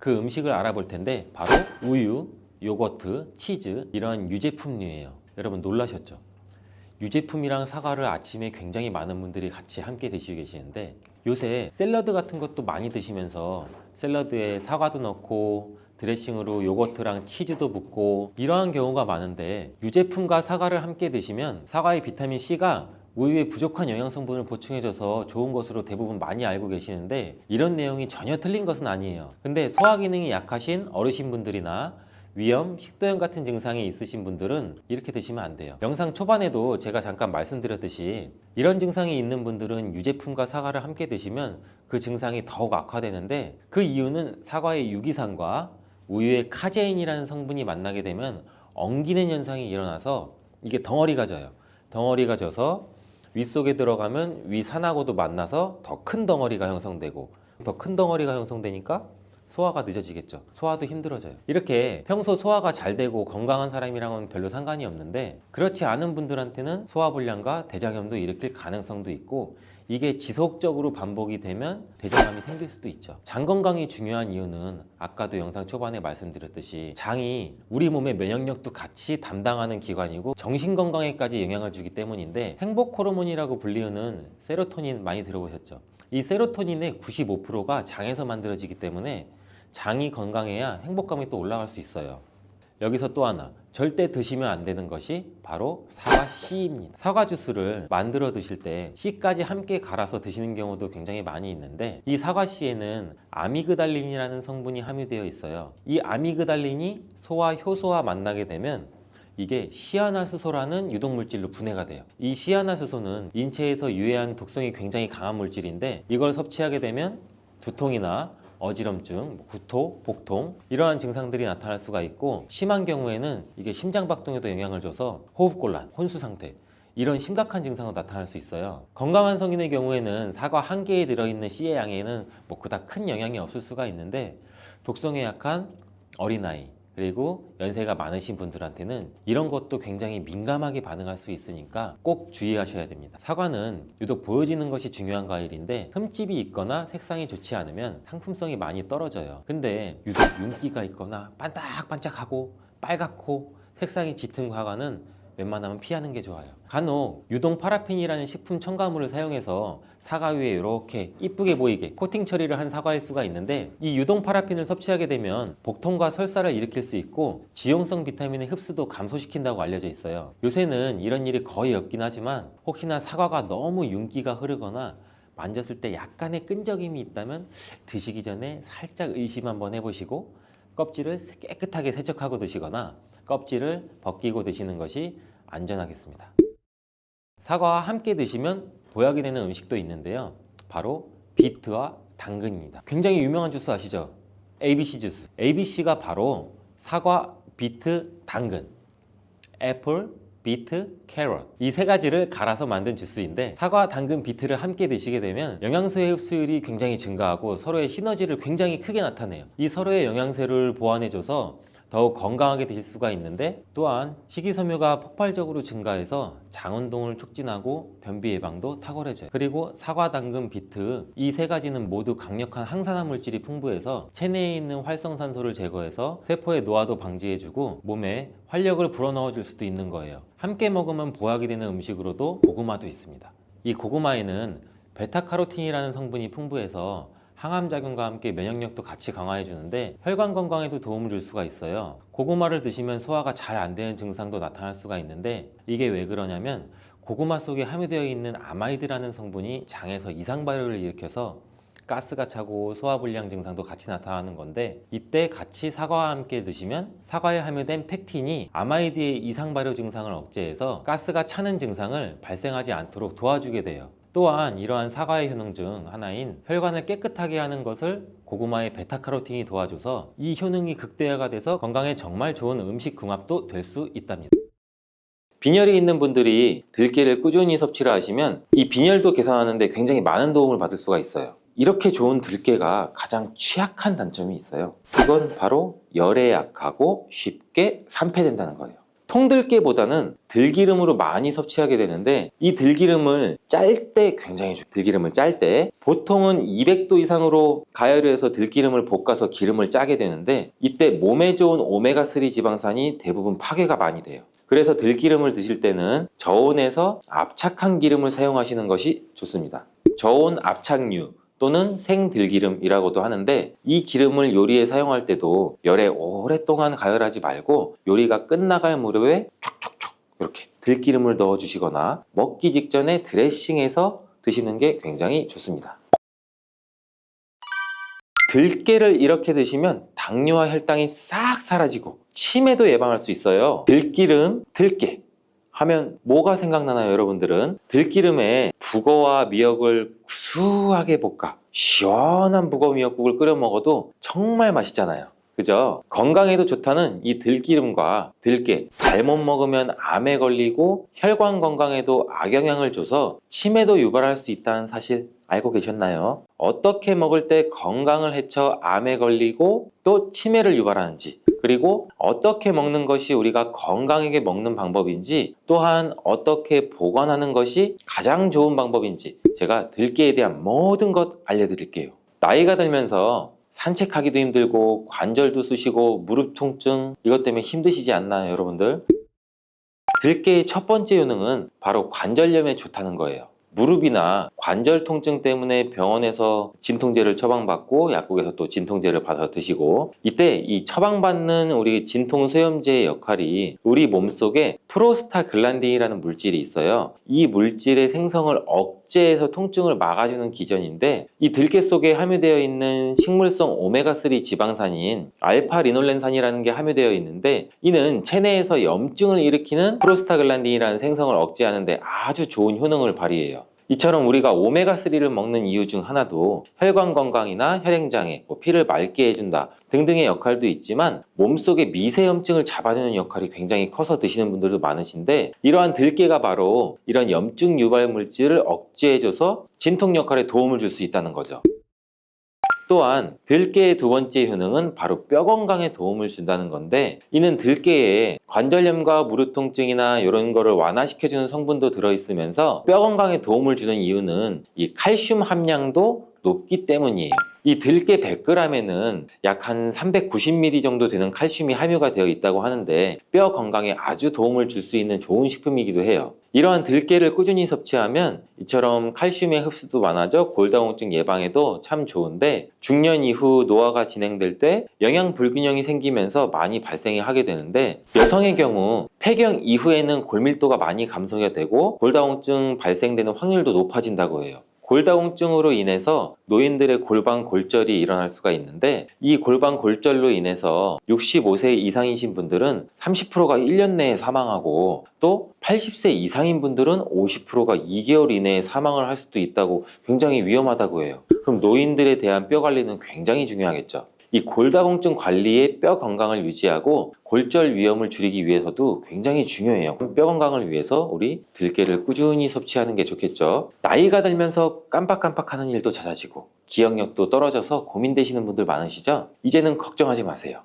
그 음식을 알아볼 텐데 바로 우유, 요거트, 치즈 이런 유제품류예요. 여러분 놀라셨죠? 유제품이랑 사과를 아침에 굉장히 많은 분들이 같이 함께 드시고 계시는데 요새 샐러드 같은 것도 많이 드시면서 샐러드에 사과도 넣고 드레싱으로 요거트랑 치즈도 붓고 이러한 경우가 많은데 유제품과 사과를 함께 드시면 사과의 비타민C가 우유에 부족한 영양 성분을 보충해줘서 좋은 것으로 대부분 많이 알고 계시는데 이런 내용이 전혀 틀린 것은 아니에요. 근데 소화 기능이 약하신 어르신분들이나 위염, 식도염 같은 증상이 있으신 분들은 이렇게 드시면 안 돼요. 영상 초반에도 제가 잠깐 말씀드렸듯이 이런 증상이 있는 분들은 유제품과 사과를 함께 드시면 그 증상이 더욱 악화되는데 그 이유는 사과의 유기산과 우유의 카제인이라는 성분이 만나게 되면 엉기는 현상이 일어나서 이게 덩어리가 져요. 덩어리가 져서 윗속에 들어가면 위산하고도 만나서 더 큰 덩어리가 형성되고 더 큰 덩어리가 형성되니까 소화가 늦어지겠죠. 소화도 힘들어져요. 이렇게 평소 소화가 잘 되고 건강한 사람이랑은 별로 상관이 없는데 그렇지 않은 분들한테는 소화불량과 대장염도 일으킬 가능성도 있고 이게 지속적으로 반복이 되면 대장암이 생길 수도 있죠. 장 건강이 중요한 이유는 아까도 영상 초반에 말씀드렸듯이 장이 우리 몸의 면역력도 같이 담당하는 기관이고 정신 건강에까지 영향을 주기 때문인데 행복 호르몬이라고 불리우는 세로토닌 많이 들어보셨죠? 이 세로토닌의 95%가 장에서 만들어지기 때문에 장이 건강해야 행복감이 또 올라갈 수 있어요. 여기서 또 하나 절대 드시면 안 되는 것이 바로 사과 씨입니다. 사과 주스를 만들어 드실 때 씨까지 함께 갈아서 드시는 경우도 굉장히 많이 있는데 이 사과 씨에는 아미그달린이라는 성분이 함유되어 있어요. 이 아미그달린이 소와 효소와 만나게 되면 이게 시아나수소라는 유독물질로 분해가 돼요. 이 시아나수소는 인체에서 유해한 독성이 굉장히 강한 물질인데 이걸 섭취하게 되면 두통이나 어지럼증, 구토, 복통 이러한 증상들이 나타날 수가 있고 심한 경우에는 이게 심장박동에도 영향을 줘서 호흡곤란, 혼수상태 이런 심각한 증상으로 나타날 수 있어요. 건강한 성인의 경우에는 사과 한 개에 들어있는 씨의 양에는 그닥 큰 영향이 없을 수가 있는데 독성에 약한 어린아이 그리고 연세가 많으신 분들한테는 이런 것도 굉장히 민감하게 반응할 수 있으니까 꼭 주의하셔야 됩니다. 사과는 유독 보여지는 것이 중요한 과일인데 흠집이 있거나 색상이 좋지 않으면 상품성이 많이 떨어져요. 근데 유독 윤기가 있거나 반짝반짝하고 빨갛고 색상이 짙은 사과는 웬만하면 피하는 게 좋아요. 간혹 유동 파라핀이라는 식품 첨가물을 사용해서 사과 위에 이렇게 이쁘게 보이게 코팅 처리를 한 사과일 수가 있는데 이 유동 파라핀을 섭취하게 되면 복통과 설사를 일으킬 수 있고 지용성 비타민의 흡수도 감소시킨다고 알려져 있어요. 요새는 이런 일이 거의 없긴 하지만 혹시나 사과가 너무 윤기가 흐르거나 만졌을 때 약간의 끈적임이 있다면 드시기 전에 살짝 의심 한번 해보시고 껍질을 깨끗하게 세척하고 드시거나 껍질을 벗기고 드시는 것이 안전하겠습니다. 사과와 함께 드시면 보약이 되는 음식도 있는데요. 바로 비트와 당근입니다. 굉장히 유명한 주스 아시죠? ABC 주스. ABC가 바로 사과, 비트, 당근. 애플, 비트, 캐럿 이 세 가지를 갈아서 만든 주스인데 사과, 당근, 비트를 함께 드시게 되면 영양소의 흡수율이 굉장히 증가하고 서로의 시너지를 굉장히 크게 나타내요. 이 서로의 영양소를 보완해줘서 더욱 건강하게 드실 수가 있는데 또한 식이섬유가 폭발적으로 증가해서 장운동을 촉진하고 변비 예방도 탁월해져요. 그리고 사과, 당근, 비트 이 세 가지는 모두 강력한 항산화 물질이 풍부해서 체내에 있는 활성산소를 제거해서 세포의 노화도 방지해주고 몸에 활력을 불어넣어 줄 수도 있는 거예요. 함께 먹으면 보약이 되는 음식으로도 고구마도 있습니다. 이 고구마에는 베타카로틴이라는 성분이 풍부해서 항암작용과 함께 면역력도 같이 강화해 주는데 혈관 건강에도 도움을 줄 수가 있어요. 고구마를 드시면 소화가 잘 안 되는 증상도 나타날 수가 있는데 이게 왜 그러냐면 고구마 속에 함유되어 있는 아마이드라는 성분이 장에서 이상 발효를 일으켜서 가스가 차고 소화불량 증상도 같이 나타나는 건데 이때 같이 사과와 함께 드시면 사과에 함유된 펙틴이 아마이드의 이상 발효 증상을 억제해서 가스가 차는 증상을 발생하지 않도록 도와주게 돼요. 또한 이러한 사과의 효능 중 하나인 혈관을 깨끗하게 하는 것을 고구마의 베타카로틴이 도와줘서 이 효능이 극대화가 돼서 건강에 정말 좋은 음식 궁합도 될 수 있답니다. 빈혈이 있는 분들이 들깨를 꾸준히 섭취를 하시면 이 빈혈도 개선하는 데 굉장히 많은 도움을 받을 수가 있어요. 이렇게 좋은 들깨가 가장 취약한 단점이 있어요. 그건 바로 열에 약하고 쉽게 산패된다는 거예요. 통들깨보다는 들기름으로 많이 섭취하게 되는데 이 들기름을 짤 때 굉장히 좋아요. 들기름을 짤 때 보통은 200도 이상으로 가열을 해서 들기름을 볶아서 기름을 짜게 되는데 이때 몸에 좋은 오메가3 지방산이 대부분 파괴가 많이 돼요. 그래서 들기름을 드실 때는 저온에서 압착한 기름을 사용하시는 것이 좋습니다. 저온 압착유 또는 생들기름이라고도 하는데 이 기름을 요리에 사용할 때도 열에 오랫동안 가열하지 말고 요리가 끝나갈 무렵에 촉촉촉 이렇게 들기름을 넣어 주시거나 먹기 직전에 드레싱해서 드시는 게 굉장히 좋습니다. 들깨를 이렇게 드시면 당뇨와 혈당이 싹 사라지고 치매도 예방할 수 있어요. 들기름, 들깨 하면 뭐가 생각나나요, 여러분들은? 들기름에 북어와 미역을 구수하게 볶아 시원한 북어 미역국을 끓여 먹어도 정말 맛있잖아요. 그죠? 건강에도 좋다는 이 들기름과 들깨 잘못 먹으면 암에 걸리고 혈관 건강에도 악영향을 줘서 치매도 유발할 수 있다는 사실 알고 계셨나요? 어떻게 먹을 때 건강을 해쳐 암에 걸리고 또 치매를 유발하는지, 그리고 어떻게 먹는 것이 우리가 건강하게 먹는 방법인지, 또한 어떻게 보관하는 것이 가장 좋은 방법인지 제가 들깨에 대한 모든 것 알려드릴게요. 나이가 들면서 산책하기도 힘들고 관절도 쑤시고 무릎 통증 이것 때문에 힘드시지 않나요, 여러분들? 들깨의 첫 번째 효능은 바로 관절염에 좋다는 거예요. 무릎이나 관절 통증 때문에 병원에서 진통제를 처방받고 약국에서 또 진통제를 받아 드시고 이때 이 처방받는 우리 진통소염제의 역할이 우리 몸속에 프로스타글란딘이라는 물질이 있어요. 이 물질의 생성을 억제해서 통증을 막아주는 기전인데 이 들깨 속에 함유되어 있는 식물성 오메가3 지방산인 알파리놀렌산이라는 게 함유되어 있는데 이는 체내에서 염증을 일으키는 프로스타글란딘이라는 생성을 억제하는 데 아주 좋은 효능을 발휘해요. 이처럼 우리가 오메가3를 먹는 이유 중 하나도 혈관 건강이나 혈행장애, 피를 맑게 해준다 등등의 역할도 있지만 몸속의 미세염증을 잡아주는 역할이 굉장히 커서 드시는 분들도 많으신데 이러한 들깨가 바로 이런 염증 유발 물질을 억제해줘서 진통 역할에 도움을 줄 수 있다는 거죠. 또한 들깨의 두 번째 효능은 바로 뼈 건강에 도움을 준다는 건데 이는 들깨에 관절염과 무릎 통증이나 이런 거를 완화시켜주는 성분도 들어있으면서 뼈 건강에 도움을 주는 이유는 이 칼슘 함량도 높기 때문이에요. 이 들깨 100g에는 약 한 390ml 정도 되는 칼슘이 함유가 되어 있다고 하는데 뼈 건강에 아주 도움을 줄 수 있는 좋은 식품이기도 해요. 이러한 들깨를 꾸준히 섭취하면 이처럼 칼슘의 흡수도 많아져 골다공증 예방에도 참 좋은데 중년 이후 노화가 진행될 때 영양 불균형이 생기면서 많이 발생이 하게 되는데 여성의 경우 폐경 이후에는 골밀도가 많이 감소가 되고 골다공증 발생되는 확률도 높아진다고 해요. 골다공증으로 인해서 노인들의 골반 골절이 일어날 수가 있는데 이 골반 골절로 인해서 65세 이상이신 분들은 30%가 1년 내에 사망하고 또 80세 이상인 분들은 50%가 2개월 이내에 사망을 할 수도 있다고 굉장히 위험하다고 해요. 그럼 노인들에 대한 뼈 관리는 굉장히 중요하겠죠. 이 골다공증 관리에 뼈 건강을 유지하고 골절 위험을 줄이기 위해서도 굉장히 중요해요. 뼈 건강을 위해서 우리 들깨를 꾸준히 섭취하는 게 좋겠죠. 나이가 들면서 깜빡깜빡하는 일도 잦아지고 기억력도 떨어져서 고민되시는 분들 많으시죠? 이제는 걱정하지 마세요.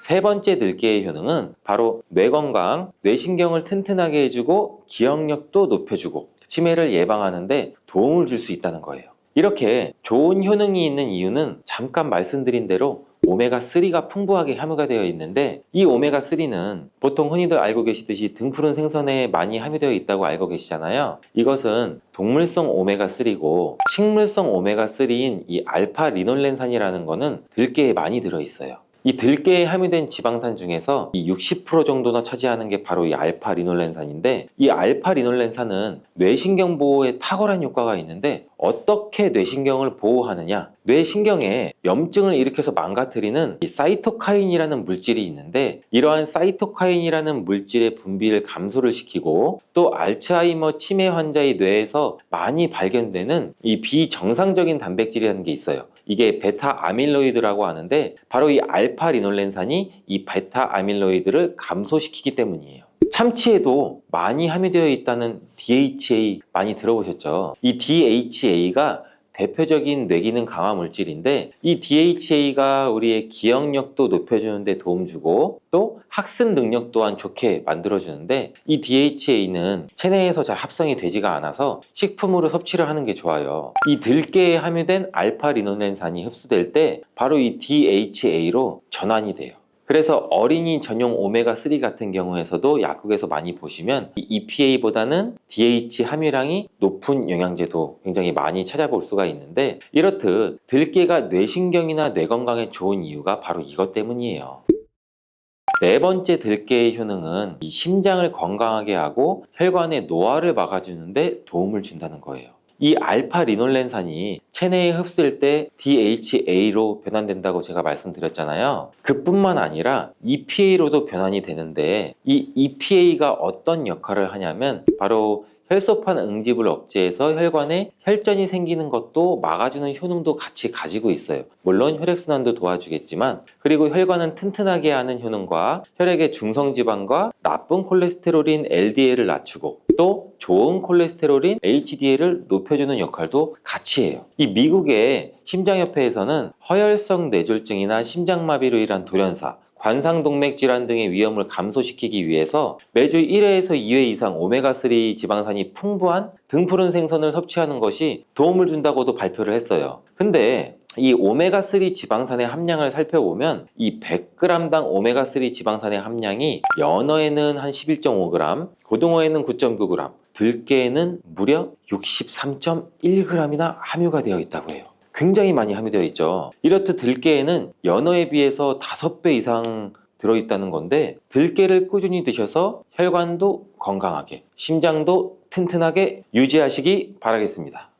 세 번째 들깨의 효능은 바로 뇌 건강, 뇌신경을 튼튼하게 해주고 기억력도 높여주고 치매를 예방하는 데 도움을 줄 수 있다는 거예요. 이렇게 좋은 효능이 있는 이유는 잠깐 말씀드린 대로 오메가3가 풍부하게 함유가 되어 있는데, 이 오메가3는 보통 흔히들 알고 계시듯이 등푸른 생선에 많이 함유되어 있다고 알고 계시잖아요. 이것은 동물성 오메가3고 식물성 오메가3인 이 알파 리놀렌산이라는 거는 들깨에 많이 들어있어요. 이 들깨에 함유된 지방산 중에서 이 60% 정도나 차지하는 게 바로 이 알파 리놀렌산인데, 이 알파 리놀렌산은 뇌신경 보호에 탁월한 효과가 있는데, 어떻게 뇌신경을 보호하느냐? 뇌신경에 염증을 일으켜서 망가뜨리는 이 사이토카인이라는 물질이 있는데, 이러한 사이토카인이라는 물질의 분비를 감소를 시키고, 또 알츠하이머 치매 환자의 뇌에서 많이 발견되는 이 비정상적인 단백질이라는 게 있어요. 이게 베타 아밀로이드라고 하는데, 바로 이 알파 리놀렌산이 이 베타 아밀로이드를 감소시키기 때문이에요. 참치에도 많이 함유되어 있다는 DHA 많이 들어보셨죠? 이 DHA가 대표적인 뇌기능 강화 물질인데, 이 DHA가 우리의 기억력도 높여주는 데 도움 주고 또 학습 능력 또한 좋게 만들어주는데, 이 DHA는 체내에서 잘 합성이 되지가 않아서 식품으로 섭취를 하는 게 좋아요. 이 들깨에 함유된 알파 리놀렌산이 흡수될 때 바로 이 DHA로 전환이 돼요. 그래서 어린이 전용 오메가3 같은 경우에서도 약국에서 많이 보시면 이 EPA보다는 DH 함유량이 높은 영양제도 굉장히 많이 찾아볼 수가 있는데, 이렇듯 들깨가 뇌신경이나 뇌 건강에 좋은 이유가 바로 이것 때문이에요. 네 번째 들깨의 효능은 이 심장을 건강하게 하고 혈관의 노화를 막아주는 데 도움을 준다는 거예요. 이 알파 리놀렌산이 체내에 흡수될 때 DHA로 변환된다고 제가 말씀드렸잖아요. 그뿐만 아니라 EPA로도 변환이 되는데, 이 EPA가 어떤 역할을 하냐면 바로 혈소판 응집을 억제해서 혈관에 혈전이 생기는 것도 막아주는 효능도 같이 가지고 있어요. 물론 혈액순환도 도와주겠지만, 그리고 혈관은 튼튼하게 하는 효능과 혈액의 중성지방과 나쁜 콜레스테롤인 LDL을 낮추고 또 좋은 콜레스테롤인 HDL을 높여주는 역할도 같이 해요. 이 미국의 심장협회에서는 허혈성 뇌졸중이나 심장마비로 인한 돌연사, 관상동맥 질환 등의 위험을 감소시키기 위해서 매주 1회에서 2회 이상 오메가3 지방산이 풍부한 등푸른 생선을 섭취하는 것이 도움을 준다고도 발표를 했어요. 근데 이 오메가3 지방산의 함량을 살펴보면 이 100g당 오메가3 지방산의 함량이 연어에는 한 11.5g, 고등어에는 9.9g, 들깨에는 무려 63.1g이나 함유가 되어 있다고 해요. 굉장히 많이 함유되어 있죠. 이렇듯 들깨에는 연어에 비해서 5배 이상 들어있다는 건데, 들깨를 꾸준히 드셔서 혈관도 건강하게, 심장도 튼튼하게 유지하시기 바라겠습니다.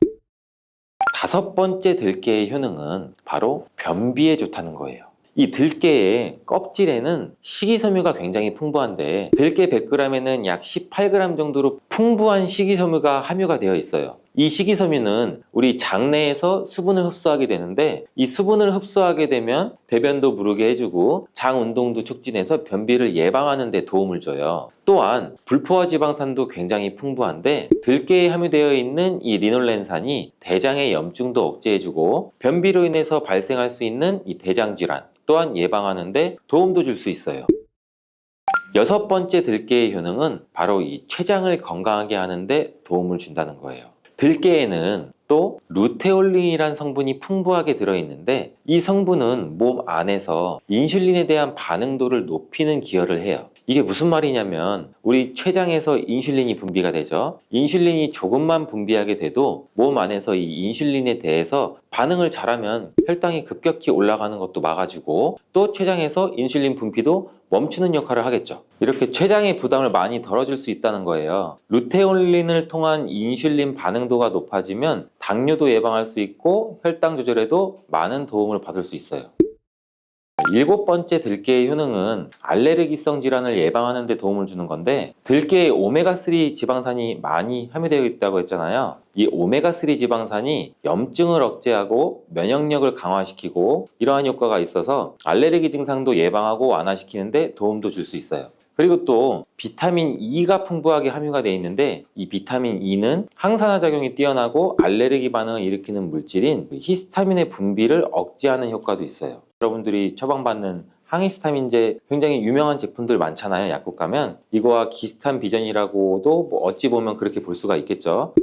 다섯 번째 들깨의 효능은 바로 변비에 좋다는 거예요. 이 들깨의 껍질에는 식이섬유가 굉장히 풍부한데, 들깨 100g에는 약 18g 정도로 풍부한 식이섬유가 함유가 되어 있어요. 이 식이섬유는 우리 장내에서 수분을 흡수하게 되는데, 이 수분을 흡수하게 되면 대변도 무르게 해주고 장 운동도 촉진해서 변비를 예방하는 데 도움을 줘요. 또한 불포화 지방산도 굉장히 풍부한데, 들깨에 함유되어 있는 이 리놀렌산이 대장의 염증도 억제해주고 변비로 인해서 발생할 수 있는 이 대장 질환 또한 예방하는 데 도움도 줄 수 있어요. 여섯 번째 들깨의 효능은 바로 이 췌장을 건강하게 하는데 도움을 준다는 거예요. 들깨에는 또 루테올린이란 성분이 풍부하게 들어있는데, 이 성분은 몸 안에서 인슐린에 대한 반응도를 높이는 기여를 해요. 이게 무슨 말이냐면, 우리 췌장에서 인슐린이 분비가 되죠. 인슐린이 조금만 분비하게 돼도 몸 안에서 이 인슐린에 대해서 반응을 잘하면 혈당이 급격히 올라가는 것도 막아주고, 또 췌장에서 인슐린 분비도 멈추는 역할을 하겠죠. 이렇게 췌장의 부담을 많이 덜어줄 수 있다는 거예요. 루테올린을 통한 인슐린 반응도가 높아지면 당뇨도 예방할 수 있고 혈당 조절에도 많은 도움을 받을 수 있어요. 7번째 들깨의 효능은 알레르기성 질환을 예방하는 데 도움을 주는 건데, 들깨에 오메가3 지방산이 많이 함유되어 있다고 했잖아요. 이 오메가3 지방산이 염증을 억제하고 면역력을 강화시키고 이러한 효과가 있어서 알레르기 증상도 예방하고 완화시키는 데 도움도 줄 수 있어요. 그리고 또 비타민 E가 풍부하게 함유가 되어 있는데, 이 비타민 E는 항산화 작용이 뛰어나고 알레르기 반응을 일으키는 물질인 히스타민의 분비를 억제하는 효과도 있어요. 여러분들이 처방받는 항히스타민제 굉장히 유명한 제품들 많잖아요. 약국 가면 이거와 비슷한 비전이라고도 뭐 어찌 보면 그렇게 볼 수가 있겠죠.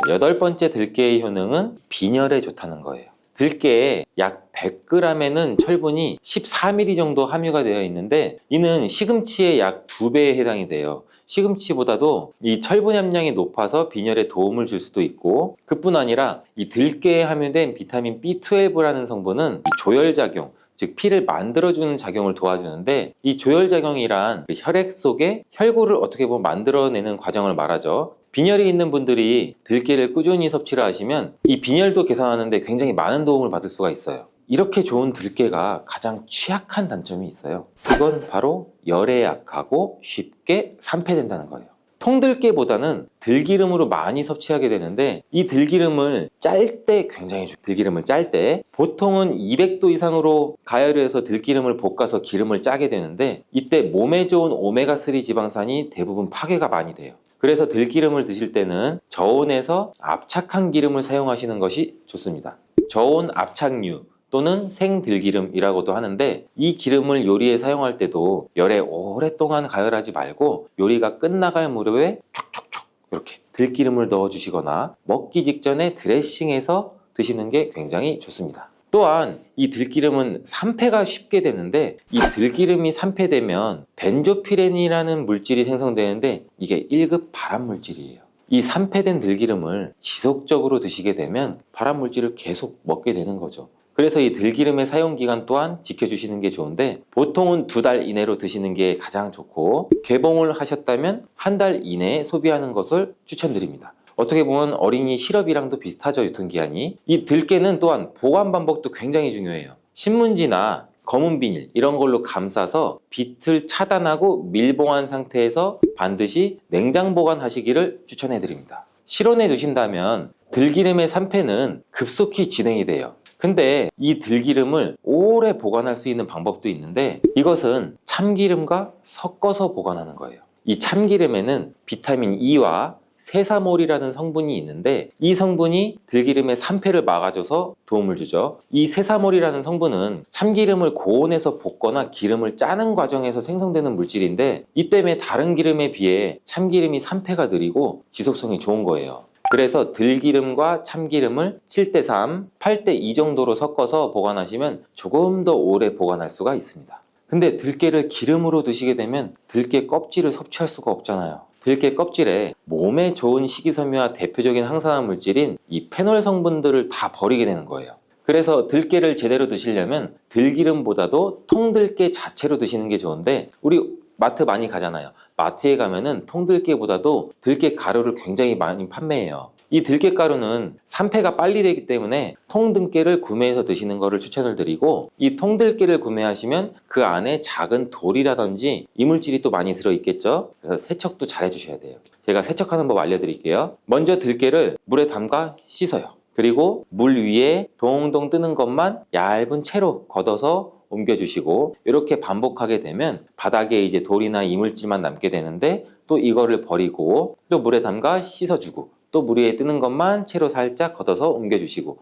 8번째 들깨의 효능은 빈혈에 좋다는 거예요. 들깨에 약 100g에는 철분이 14mg 정도 함유가 되어 있는데, 이는 시금치의 약 2배에 해당이 돼요. 시금치보다도 이 철분 함량이 높아서 빈혈에 도움을 줄 수도 있고, 그뿐 아니라 이 들깨에 함유된 비타민 B12라는 성분은 조혈작용, 즉 피를 만들어주는 작용을 도와주는데, 이 조혈작용이란 혈액 속에 혈구를 어떻게 보면 만들어내는 과정을 말하죠. 빈혈이 있는 분들이 들깨를 꾸준히 섭취를 하시면 이 빈혈도 개선하는데 굉장히 많은 도움을 받을 수가 있어요. 이렇게 좋은 들깨가 가장 취약한 단점이 있어요. 그건 바로 열에 약하고 쉽게 산패된다는 거예요. 통들깨보다는 들기름으로 많이 섭취하게 되는데, 이 들기름을 짤 때 굉장히 좋아요. 들기름을 짤 때 보통은 200도 이상으로 가열을 해서 들기름을 볶아서 기름을 짜게 되는데, 이때 몸에 좋은 오메가3 지방산이 대부분 파괴가 많이 돼요. 그래서 들기름을 드실 때는 저온에서 압착한 기름을 사용하시는 것이 좋습니다. 저온 압착류 또는 생들기름이라고도 하는데, 이 기름을 요리에 사용할 때도 열에 오랫동안 가열하지 말고 요리가 끝나갈 무렵에 촉촉촉 이렇게 들기름을 넣어 주시거나 먹기 직전에 드레싱해서 드시는 게 굉장히 좋습니다. 또한 이 들기름은 산패가 쉽게 되는데, 이 들기름이 산패되면 벤조피렌이라는 물질이 생성되는데, 이게 1급 발암 물질이에요. 이 산패된 들기름을 지속적으로 드시게 되면 발암 물질을 계속 먹게 되는 거죠. 그래서 이 들기름의 사용 기간 또한 지켜주시는 게 좋은데, 보통은 2달 이내로 드시는 게 가장 좋고, 개봉을 하셨다면 1달 이내에 소비하는 것을 추천드립니다. 어떻게 보면 어린이 시럽이랑도 비슷하죠, 유통기한이. 이 들깨는 또한 보관 방법도 굉장히 중요해요. 신문지나 검은 비닐 이런 걸로 감싸서 빛을 차단하고 밀봉한 상태에서 반드시 냉장 보관하시기를 추천해 드립니다. 실온에 두신다면 들기름의 산패는 급속히 진행이 돼요. 근데 이 들기름을 오래 보관할 수 있는 방법도 있는데, 이것은 참기름과 섞어서 보관하는 거예요. 이 참기름에는 비타민 E와 세사몰이라는 성분이 있는데, 이 성분이 들기름의 산패를 막아줘서 도움을 주죠. 이 세사몰이라는 성분은 참기름을 고온에서 볶거나 기름을 짜는 과정에서 생성되는 물질인데, 이 때문에 다른 기름에 비해 참기름이 산패가 느리고 지속성이 좋은 거예요. 그래서 들기름과 참기름을 7:3, 8:2 정도로 섞어서 보관하시면 조금 더 오래 보관할 수가 있습니다. 근데 들깨를 기름으로 드시게 되면 들깨 껍질을 섭취할 수가 없잖아요. 들깨 껍질에 몸에 좋은 식이섬유와 대표적인 항산화 물질인 이 페놀 성분들을 다 버리게 되는 거예요. 그래서 들깨를 제대로 드시려면 들기름보다도 통들깨 자체로 드시는 게 좋은데, 우리 마트 많이 가잖아요. 마트에 가면은 통들깨보다도 들깨 가루를 굉장히 많이 판매해요. 이 들깨 가루는 산패가 빨리 되기 때문에 통들깨를 구매해서 드시는 것을 추천을 드리고, 이 통들깨를 구매하시면 그 안에 작은 돌이라든지 이물질이 또 많이 들어있겠죠. 그래서 세척도 잘 해주셔야 돼요. 제가 세척하는 법 알려드릴게요. 먼저 들깨를 물에 담가 씻어요. 그리고 물 위에 동동 뜨는 것만 얇은 채로 걷어서 옮겨주시고, 이렇게 반복하게 되면 바닥에 이제 돌이나 이물질만 남게 되는데, 또 이거를 버리고 또 물에 담가 씻어주고, 또 물 위에 뜨는 것만 채로 살짝 걷어서 옮겨주시고,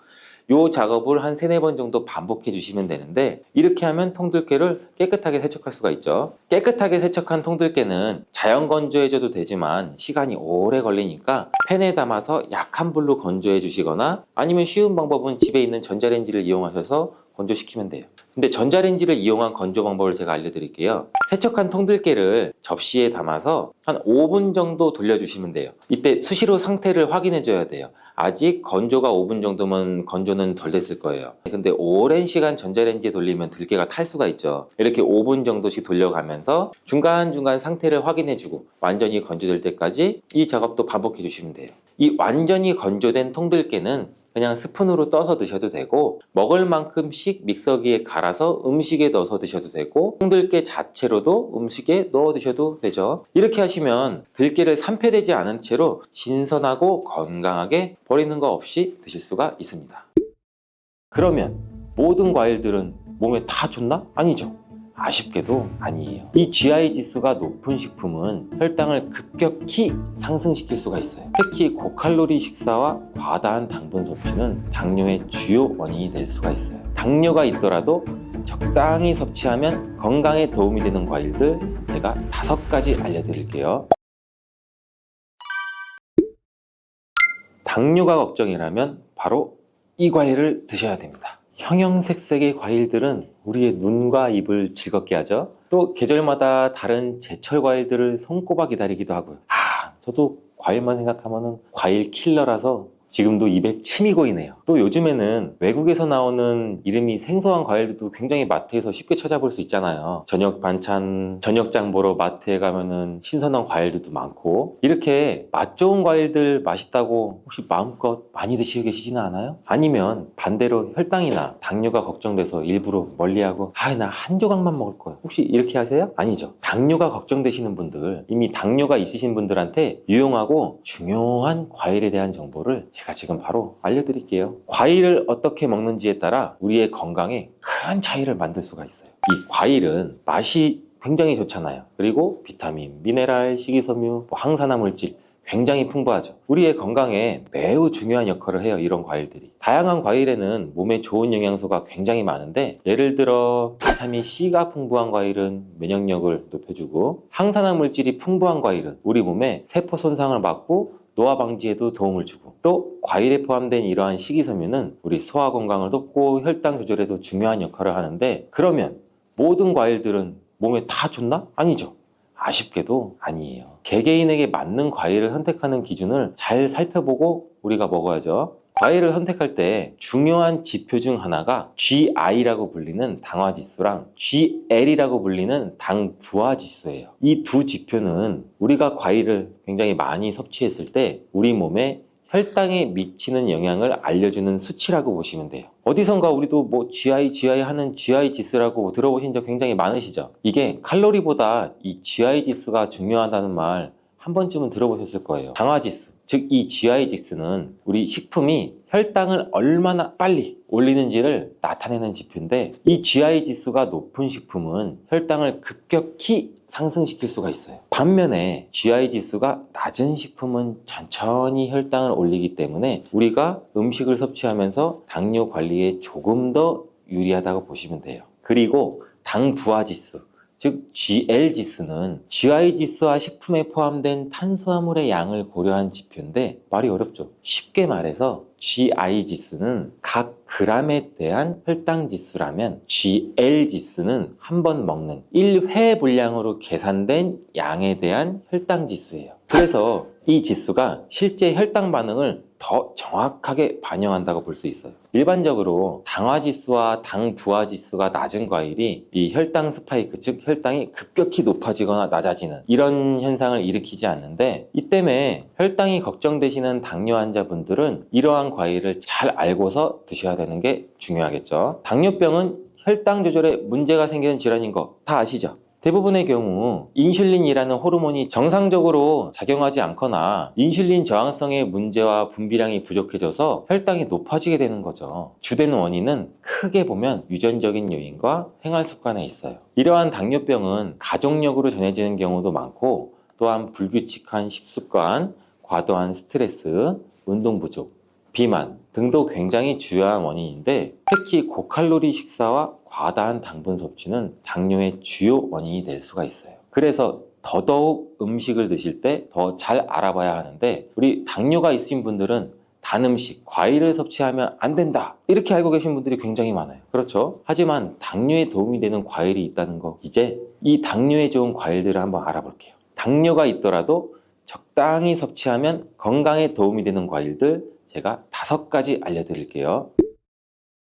이 작업을 한 3-4번 정도 반복해 주시면 되는데, 이렇게 하면 통들깨를 깨끗하게 세척할 수가 있죠. 깨끗하게 세척한 통들깨는 자연 건조해줘도 되지만 시간이 오래 걸리니까 팬에 담아서 약한 불로 건조해 주시거나, 아니면 쉬운 방법은 집에 있는 전자레인지를 이용하셔서 건조시키면 돼요. 근데 전자레인지를 이용한 건조 방법을 제가 알려드릴게요. 세척한 통들깨를 접시에 담아서 한 5분 정도 돌려주시면 돼요. 이때 수시로 상태를 확인해 줘야 돼요. 아직 건조가 5분 정도면 건조는 덜 됐을 거예요. 근데 오랜 시간 전자레인지에 돌리면 들깨가 탈 수가 있죠. 이렇게 5분 정도씩 돌려가면서 중간중간 상태를 확인해 주고 완전히 건조될 때까지 이 작업도 반복해 주시면 돼요. 이 완전히 건조된 통들깨는 그냥 스푼으로 떠서 드셔도 되고, 먹을 만큼씩 믹서기에 갈아서 음식에 넣어서 드셔도 되고, 홍들깨 자체로도 음식에 넣어 드셔도 되죠. 이렇게 하시면 들깨를 산패되지 않은 채로 신선하고 건강하게 버리는 거 없이 드실 수가 있습니다. 그러면 모든 과일들은 몸에 다 좋나? 아니죠. 아쉽게도 아니에요. 이 GI 지수가 높은 식품은 혈당을 급격히 상승시킬 수가 있어요. 특히 고칼로리 식사와 과다한 당분 섭취는 당뇨의 주요 원인이 될 수가 있어요. 당뇨가 있더라도 적당히 섭취하면 건강에 도움이 되는 과일들 제가 5가지 알려드릴게요. 당뇨가 걱정이라면 바로 이 과일을 드셔야 됩니다. 형형색색의 과일들은 우리의 눈과 입을 즐겁게 하죠. 또 계절마다 다른 제철 과일들을 손꼽아 기다리기도 하고요. 저도 과일만 생각하면 과일 킬러라서 지금도 입에 침이 고이네요. 또 요즘에는 외국에서 나오는 이름이 생소한 과일들도 굉장히 마트에서 쉽게 찾아볼 수 있잖아요. 저녁 반찬, 저녁장 보러 마트에 가면은 신선한 과일들도 많고, 이렇게 맛 좋은 과일들 맛있다고 혹시 마음껏 많이 드시고 계시지는 않아요? 아니면 반대로 혈당이나 당뇨가 걱정돼서 일부러 멀리하고 나 한 조각만 먹을 거야, 혹시 이렇게 하세요? 아니죠. 당뇨가 걱정되시는 분들, 이미 당뇨가 있으신 분들한테 유용하고 중요한 과일에 대한 정보를 제가 지금 바로 알려드릴게요. 과일을 어떻게 먹는지에 따라 우리의 건강에 큰 차이를 만들 수가 있어요. 이 과일은 맛이 굉장히 좋잖아요. 그리고 비타민, 미네랄, 식이섬유, 항산화 물질 굉장히 풍부하죠. 우리의 건강에 매우 중요한 역할을 해요, 이런 과일들이. 다양한 과일에는 몸에 좋은 영양소가 굉장히 많은데, 예를 들어 비타민 C가 풍부한 과일은 면역력을 높여주고, 항산화 물질이 풍부한 과일은 우리 몸에 세포 손상을 막고 노화 방지에도 도움을 주고, 또 과일에 포함된 이러한 식이섬유는 우리 소화 건강을 돕고 혈당 조절에도 중요한 역할을 하는데, 그러면 모든 과일들은 몸에 다 좋나? 아니죠. 아쉽게도 아니에요. 개개인에게 맞는 과일을 선택하는 기준을 잘 살펴보고 우리가 먹어야죠. 과일을 선택할 때 중요한 지표 중 하나가 GI라고 불리는 당화지수랑 GL이라고 불리는 당부하지수예요. 이 두 지표는 우리가 과일을 굉장히 많이 섭취했을 때 우리 몸에 혈당에 미치는 영향을 알려주는 수치라고 보시면 돼요. 어디선가 우리도 GI 하는 GI 지수라고 들어보신 적 굉장히 많으시죠? 이게 칼로리보다 이 GI 지수가 중요하다는 말 한 번쯤은 들어보셨을 거예요. 당화지수, 즉 이 GI 지수는 우리 식품이 혈당을 얼마나 빨리 올리는지를 나타내는 지표인데, 이 GI 지수가 높은 식품은 혈당을 급격히 상승시킬 수가 있어요. 반면에 GI 지수가 낮은 식품은 천천히 혈당을 올리기 때문에 우리가 음식을 섭취하면서 당뇨 관리에 조금 더 유리하다고 보시면 돼요. 그리고 당 부하 지수, 즉 GL 지수는 GI 지수와 식품에 포함된 탄수화물의 양을 고려한 지표인데, 말이 어렵죠. 쉽게 말해서 GI 지수는 각 그램에 대한 혈당 지수라면, GL 지수는 한 번 먹는 1회 분량으로 계산된 양에 대한 혈당 지수예요. 그래서 이 지수가 실제 혈당 반응을 더 정확하게 반영한다고 볼 수 있어요. 일반적으로 당화지수와 당부하지수가 낮은 과일이 이 혈당 스파이크, 즉 혈당이 급격히 높아지거나 낮아지는 이런 현상을 일으키지 않는데, 이 때문에 혈당이 걱정되시는 당뇨 환자분들은 이러한 과일을 잘 알고서 드셔야 되는 게 중요하겠죠. 당뇨병은 혈당 조절에 문제가 생기는 질환인 거 다 아시죠? 대부분의 경우 인슐린이라는 호르몬이 정상적으로 작용하지 않거나 인슐린 저항성의 문제와 분비량이 부족해져서 혈당이 높아지게 되는 거죠. 주된 원인은 크게 보면 유전적인 요인과 생활 습관에 있어요. 이러한 당뇨병은 가족력으로 전해지는 경우도 많고, 또한 불규칙한 식습관, 과도한 스트레스, 운동 부족, 비만 등도 굉장히 주요한 원인인데, 특히 고칼로리 식사와 과다한 당분 섭취는 당뇨의 주요 원인이 될 수가 있어요. 그래서 더더욱 음식을 드실 때 더 잘 알아봐야 하는데, 우리 당뇨가 있으신 분들은 단 음식, 과일을 섭취하면 안 된다, 이렇게 알고 계신 분들이 굉장히 많아요. 그렇죠? 하지만 당뇨에 도움이 되는 과일이 있다는 거, 이제 이 당뇨에 좋은 과일들을 한번 알아볼게요. 당뇨가 있더라도 적당히 섭취하면 건강에 도움이 되는 과일들 제가 5가지 알려드릴게요.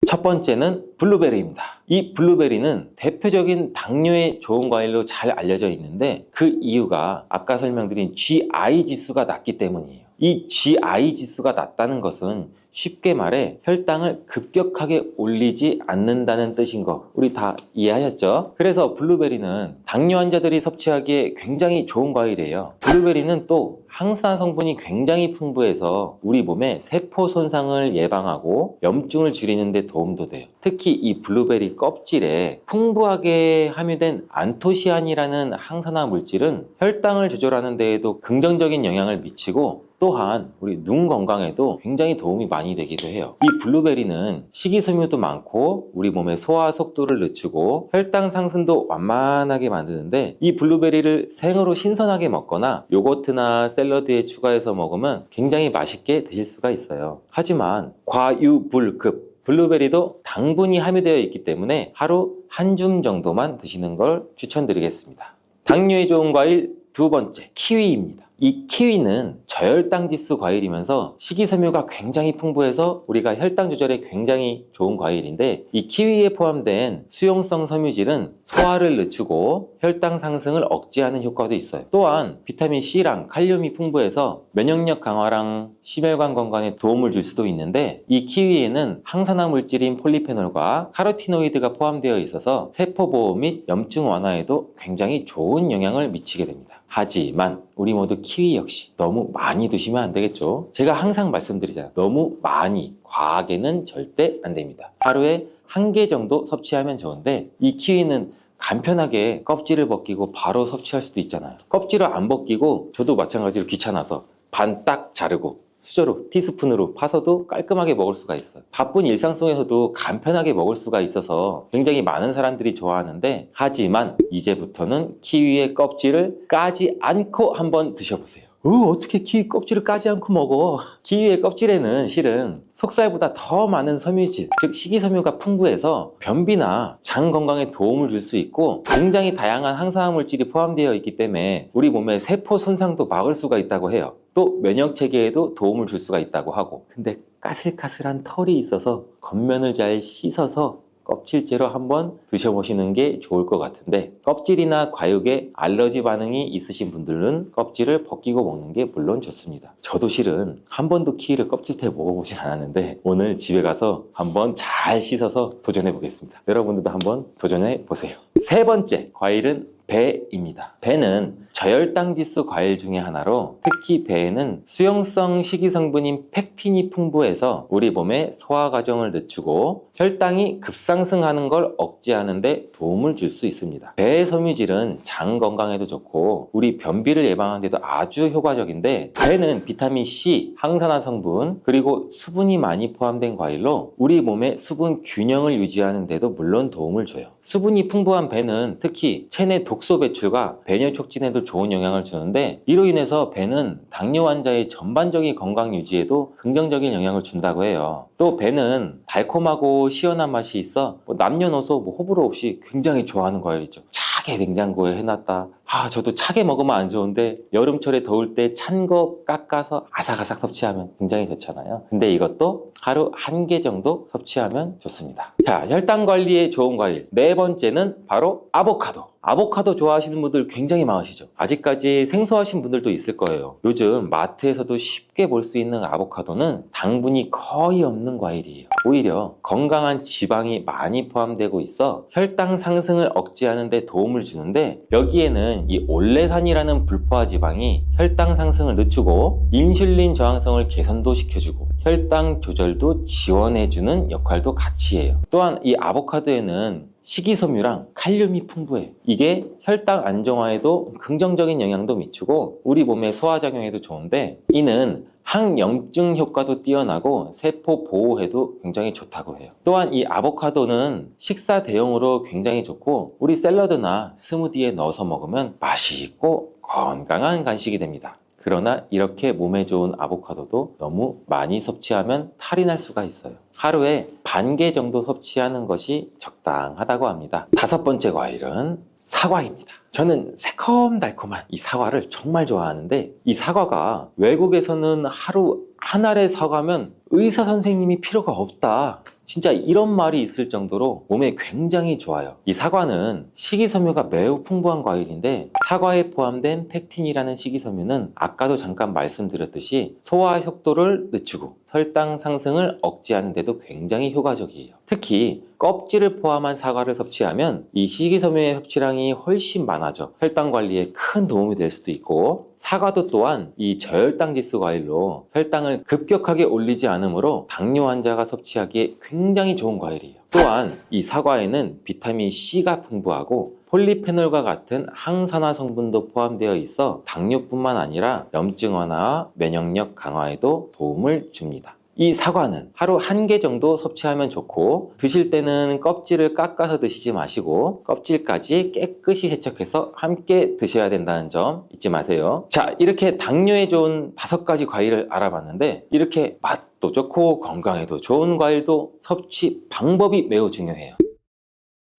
첫 번째는 블루베리입니다. 이 블루베리는 대표적인 당뇨에 좋은 과일로 잘 알려져 있는데, 그 이유가 아까 설명드린 GI 지수가 낮기 때문이에요. 이 GI 지수가 낮다는 것은 쉽게 말해 혈당을 급격하게 올리지 않는다는 뜻인 거 우리 다 이해하셨죠? 그래서 블루베리는 당뇨 환자들이 섭취하기에 굉장히 좋은 과일이에요. 블루베리는 또 항산화 성분이 굉장히 풍부해서 우리 몸의 세포 손상을 예방하고 염증을 줄이는 데 도움도 돼요. 특히 이 블루베리 껍질에 풍부하게 함유된 안토시아닌이라는 항산화 물질은 혈당을 조절하는 데에도 긍정적인 영향을 미치고 또한 우리 눈 건강에도 굉장히 도움이 많이 되기도 해요. 이 블루베리는 식이섬유도 많고 우리 몸의 소화 속도를 늦추고 혈당 상승도 완만하게 만드는데 이 블루베리를 생으로 신선하게 먹거나 요거트나 샐러드에 추가해서 먹으면 굉장히 맛있게 드실 수가 있어요. 하지만 과유불급 블루베리도 당분이 함유되어 있기 때문에 하루 한 줌 정도만 드시는 걸 추천드리겠습니다. 당뇨에 좋은 과일 두 번째, 키위입니다. 이 키위는 저혈당 지수 과일이면서 식이섬유가 굉장히 풍부해서 우리가 혈당 조절에 굉장히 좋은 과일인데 이 키위에 포함된 수용성 섬유질은 소화를 늦추고 혈당 상승을 억제하는 효과도 있어요. 또한 비타민 C랑 칼륨이 풍부해서 면역력 강화랑 심혈관 건강에 도움을 줄 수도 있는데 이 키위에는 항산화 물질인 폴리페놀과 카로티노이드가 포함되어 있어서 세포 보호 및 염증 완화에도 굉장히 좋은 영향을 미치게 됩니다. 하지만 우리 모두 키위 역시 너무 많이 드시면 안 되겠죠. 제가 항상 말씀드리잖아요. 너무 많이, 과하게는 절대 안 됩니다. 하루에 한 개 정도 섭취하면 좋은데 이 키위는 간편하게 껍질을 벗기고 바로 섭취할 수도 있잖아요. 껍질을 안 벗기고 저도 마찬가지로 귀찮아서 반 딱 자르고 수저로 티스푼으로 파서도 깔끔하게 먹을 수가 있어요. 바쁜 일상 속에서도 간편하게 먹을 수가 있어서 굉장히 많은 사람들이 좋아하는데 하지만 이제부터는 키위의 껍질을 까지 않고 한번 드셔보세요. 어떻게 키위 껍질을 까지 않고 먹어? 키위의 껍질에는 실은 속살보다 더 많은 섬유질, 즉 식이섬유가 풍부해서 변비나 장 건강에 도움을 줄 수 있고 굉장히 다양한 항산화 물질이 포함되어 있기 때문에 우리 몸의 세포 손상도 막을 수가 있다고 해요. 또 면역 체계에도 도움을 줄 수가 있다고 하고 근데 까슬까슬한 털이 있어서 겉면을 잘 씻어서 껍질째로 한번 드셔보시는 게 좋을 것 같은데 껍질이나 과육에 알러지 반응이 있으신 분들은 껍질을 벗기고 먹는 게 물론 좋습니다. 저도 실은 한 번도 키위를 껍질째 먹어보진 않았는데 오늘 집에 가서 한번 잘 씻어서 도전해 보겠습니다. 여러분들도 한번 도전해 보세요. 세 번째 과일은 배입니다. 배는 저혈당 지수 과일 중에 하나로 특히 배에는 수용성 식이성분인 펙틴이 풍부해서 우리 몸의 소화 과정을 늦추고 혈당이 급상승하는 걸 억제하는 데 도움을 줄 수 있습니다. 배의 섬유질은 장 건강에도 좋고 우리 변비를 예방하는 데도 아주 효과적인데 배는 비타민 C, 항산화 성분 그리고 수분이 많이 포함된 과일로 우리 몸의 수분 균형을 유지하는 데도 물론 도움을 줘요. 수분이 풍부한 배는 특히 체내 독소 배출과 배뇨 촉진에도 좋은 영향을 주는데 이로 인해서 배는 당뇨 환자의 전반적인 건강 유지에도 긍정적인 영향을 준다고 해요. 또 배는 달콤하고 시원한 맛이 있어 남녀노소 호불호 없이 굉장히 좋아하는 과일이죠. 차게 냉장고에 해놨다. 저도 차게 먹으면 안 좋은데 여름철에 더울 때 찬 거 깎아서 아삭아삭 섭취하면 굉장히 좋잖아요. 근데 이것도 하루 한 개 정도 섭취하면 좋습니다. 자, 혈당 관리에 좋은 과일 네 번째는 바로 아보카도. 아보카도 좋아하시는 분들 굉장히 많으시죠. 아직까지 생소하신 분들도 있을 거예요. 요즘 마트에서도 쉽게 볼 수 있는 아보카도는 당분이 거의 없는 과일이에요. 오히려 건강한 지방이 많이 포함되고 있어 혈당 상승을 억제하는 데 도움을 주는데 여기에는 이 올레산이라는 불포화 지방이 혈당 상승을 늦추고 인슐린 저항성을 개선도 시켜주고 혈당 조절도 지원해주는 역할도 같이 해요. 또한 이 아보카도에는 식이섬유랑 칼륨이 풍부해요. 이게 혈당 안정화에도 긍정적인 영향도 미치고 우리 몸의 소화작용에도 좋은데 이는 항염증 효과도 뛰어나고 세포 보호에도 굉장히 좋다고 해요. 또한 이 아보카도는 식사 대용으로 굉장히 좋고 우리 샐러드나 스무디에 넣어서 먹으면 맛있고 건강한 간식이 됩니다. 그러나 이렇게 몸에 좋은 아보카도도 너무 많이 섭취하면 탈이 날 수가 있어요. 하루에 반 개 정도 섭취하는 것이 적당하다고 합니다. 다섯 번째 과일은 사과입니다. 저는 새콤달콤한 이 사과를 정말 좋아하는데 이 사과가 외국에서는 하루 한 알의 사과면 의사 선생님이 필요가 없다. 진짜 이런 말이 있을 정도로 몸에 굉장히 좋아요. 이 사과는 식이섬유가 매우 풍부한 과일인데, 사과에 포함된 펙틴이라는 식이섬유는 아까도 잠깐 말씀드렸듯이 소화 속도를 늦추고 혈당 상승을 억제하는 데도 굉장히 효과적이에요. 특히 껍질을 포함한 사과를 섭취하면 이 식이섬유의 섭취량이 훨씬 많아져 혈당 관리에 큰 도움이 될 수도 있고, 사과도 또한 이 저혈당 지수 과일로 혈당을 급격하게 올리지 않으므로 당뇨 환자가 섭취하기에 굉장히 좋은 과일이에요. 또한 이 사과에는 비타민 C가 풍부하고 폴리페놀과 같은 항산화 성분도 포함되어 있어 당뇨뿐만 아니라 염증 완화와 면역력 강화에도 도움을 줍니다. 이 사과는 하루 1개 정도 섭취하면 좋고, 드실 때는 껍질을 깎아서 드시지 마시고 껍질까지 깨끗이 세척해서 함께 드셔야 된다는 점 잊지 마세요. 자, 이렇게 당뇨에 좋은 5가지 과일을 알아봤는데, 이렇게 맛도 좋고 건강에도 좋은 과일도 섭취 방법이 매우 중요해요.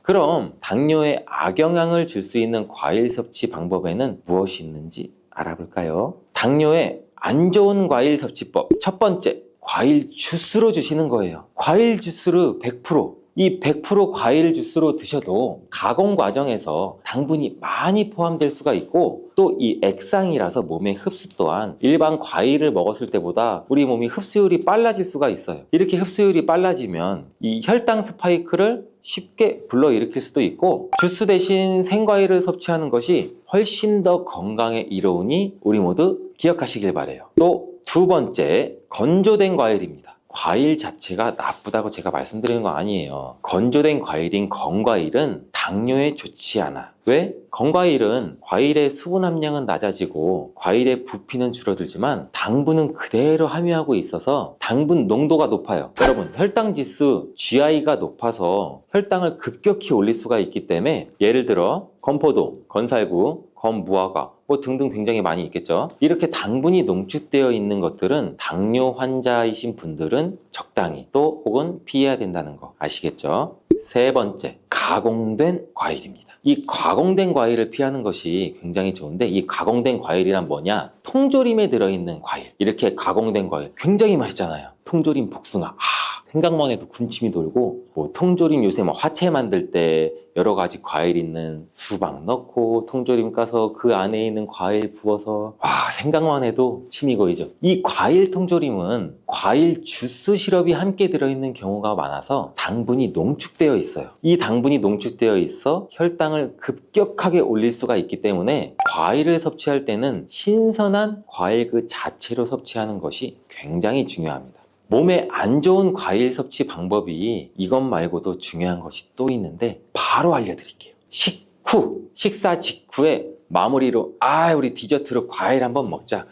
그럼 당뇨에 악영향을 줄 수 있는 과일 섭취 방법에는 무엇이 있는지 알아볼까요? 당뇨에 안 좋은 과일 섭취법, 첫 번째, 과일 주스로 주시는 거예요. 과일 주스를 100%, 이 100% 과일 주스로 드셔도 가공 과정에서 당분이 많이 포함될 수가 있고, 또 이 액상이라서 몸의 흡수 또한 일반 과일을 먹었을 때보다 우리 몸이 흡수율이 빨라질 수가 있어요. 이렇게 흡수율이 빨라지면 이 혈당 스파이크를 쉽게 불러일으킬 수도 있고, 주스 대신 생과일을 섭취하는 것이 훨씬 더 건강에 이로우니 우리 모두 기억하시길 바라요. 또 두 번째, 건조된 과일입니다. 과일 자체가 나쁘다고 제가 말씀드리는 거 아니에요. 건조된 과일인 건과일은 당뇨에 좋지 않아. 왜? 건과일은 과일의 수분 함량은 낮아지고 과일의 부피는 줄어들지만 당분은 그대로 함유하고 있어서 당분 농도가 높아요. 여러분, 혈당 지수 GI가 높아서 혈당을 급격히 올릴 수가 있기 때문에, 예를 들어 건포도, 건살구, 건무화과 등등 굉장히 많이 있겠죠. 이렇게 당분이 농축되어 있는 것들은 당뇨 환자이신 분들은 적당히 또 혹은 피해야 된다는 거 아시겠죠? 세 번째, 가공된 과일입니다. 이 가공된 과일을 피하는 것이 굉장히 좋은데, 이 가공된 과일이란 뭐냐? 통조림에 들어있는 과일. 이렇게 가공된 과일 굉장히 맛있잖아요. 통조림 복숭아. 생각만 해도 군침이 돌고, 통조림 요새 화채 만들 때 여러 가지 과일 있는 수박 넣고 통조림 까서 그 안에 있는 과일 부어서, 생각만 해도 침이 고이죠. 이 과일 통조림은 과일 주스 시럽이 함께 들어있는 경우가 많아서 당분이 농축되어 있어요. 이 당분이 농축되어 있어 혈당을 급격하게 올릴 수가 있기 때문에 과일을 섭취할 때는 신선한 과일 그 자체로 섭취하는 것이 굉장히 중요합니다. 몸에 안 좋은 과일 섭취 방법이 이것 말고도 중요한 것이 또 있는데 바로 알려드릴게요. 식사 직후에 마무리로 우리 디저트로 과일 한번 먹자.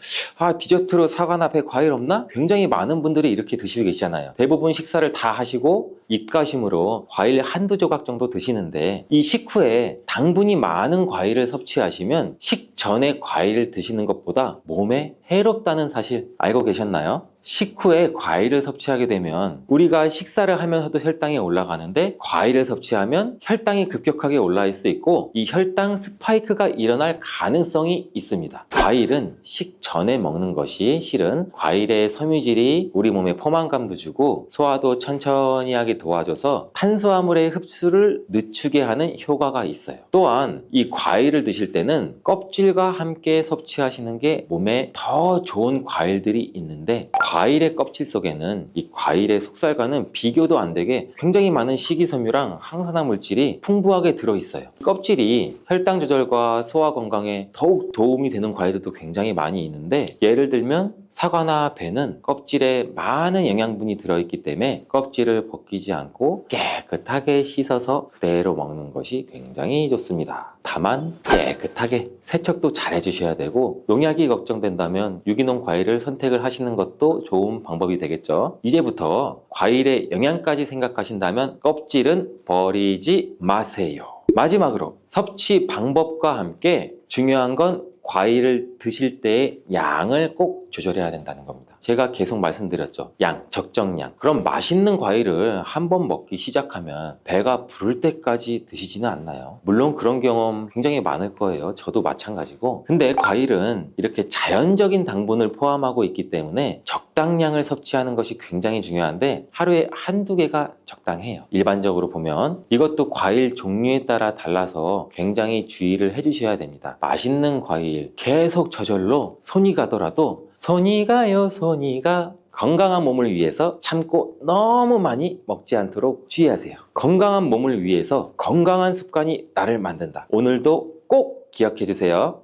디저트로 사과나 배 과일 없나? 굉장히 많은 분들이 이렇게 드시고 계시잖아요. 대부분 식사를 다 하시고 입가심으로 과일 한두 조각 정도 드시는데, 이 식후에 당분이 많은 과일을 섭취하시면 식전에 과일을 드시는 것보다 몸에 해롭다는 사실 알고 계셨나요? 식후에 과일을 섭취하게 되면 우리가 식사를 하면서도 혈당이 올라가는데, 과일을 섭취하면 혈당이 급격하게 올라갈 수 있고 이 혈당 스파이크가 일어날 가능성이 있습니다. 과일은 식전에 먹는 것이 실은 과일의 섬유질이 우리 몸에 포만감도 주고 소화도 천천히 하게 도와줘서 탄수화물의 흡수를 늦추게 하는 효과가 있어요. 또한 이 과일을 드실 때는 껍질과 함께 섭취하시는 게 몸에 더 좋은 과일들이 있는데, 과일의 껍질 속에는 이 과일의 속살과는 비교도 안 되게 굉장히 많은 식이섬유랑 항산화 물질이 풍부하게 들어있어요. 껍질이 혈당 조절과 소화 건강에 더욱 도움이 되는 과일들도 굉장히 많이 있는데, 예를 들면 사과나 배는 껍질에 많은 영양분이 들어있기 때문에 껍질을 벗기지 않고 깨끗하게 씻어서 그대로 먹는 것이 굉장히 좋습니다. 다만 깨끗하게 세척도 잘 해주셔야 되고, 농약이 걱정된다면 유기농 과일을 선택을 하시는 것도 좋은 방법이 되겠죠. 이제부터 과일의 영양까지 생각하신다면 껍질은 버리지 마세요. 마지막으로 섭취 방법과 함께 중요한 건 과일을 드실 때의 양을 꼭 조절해야 된다는 겁니다. 제가 계속 말씀드렸죠. 양, 적정량. 그럼 맛있는 과일을 한 번 먹기 시작하면 배가 부를 때까지 드시지는 않나요? 물론 그런 경험 굉장히 많을 거예요. 저도 마찬가지고. 근데 과일은 이렇게 자연적인 당분을 포함하고 있기 때문에 적당량을 섭취하는 것이 굉장히 중요한데 하루에 한두 개가 적당해요. 일반적으로 보면 이것도 과일 종류에 따라 달라서 굉장히 주의를 해주셔야 됩니다. 맛있는 과일 계속 저절로 손이 가더라도 손이 가요 손이 가, 건강한 몸을 위해서 참고 너무 많이 먹지 않도록 주의하세요. 건강한 몸을 위해서 건강한 습관이 나를 만든다. 오늘도 꼭 기억해 주세요.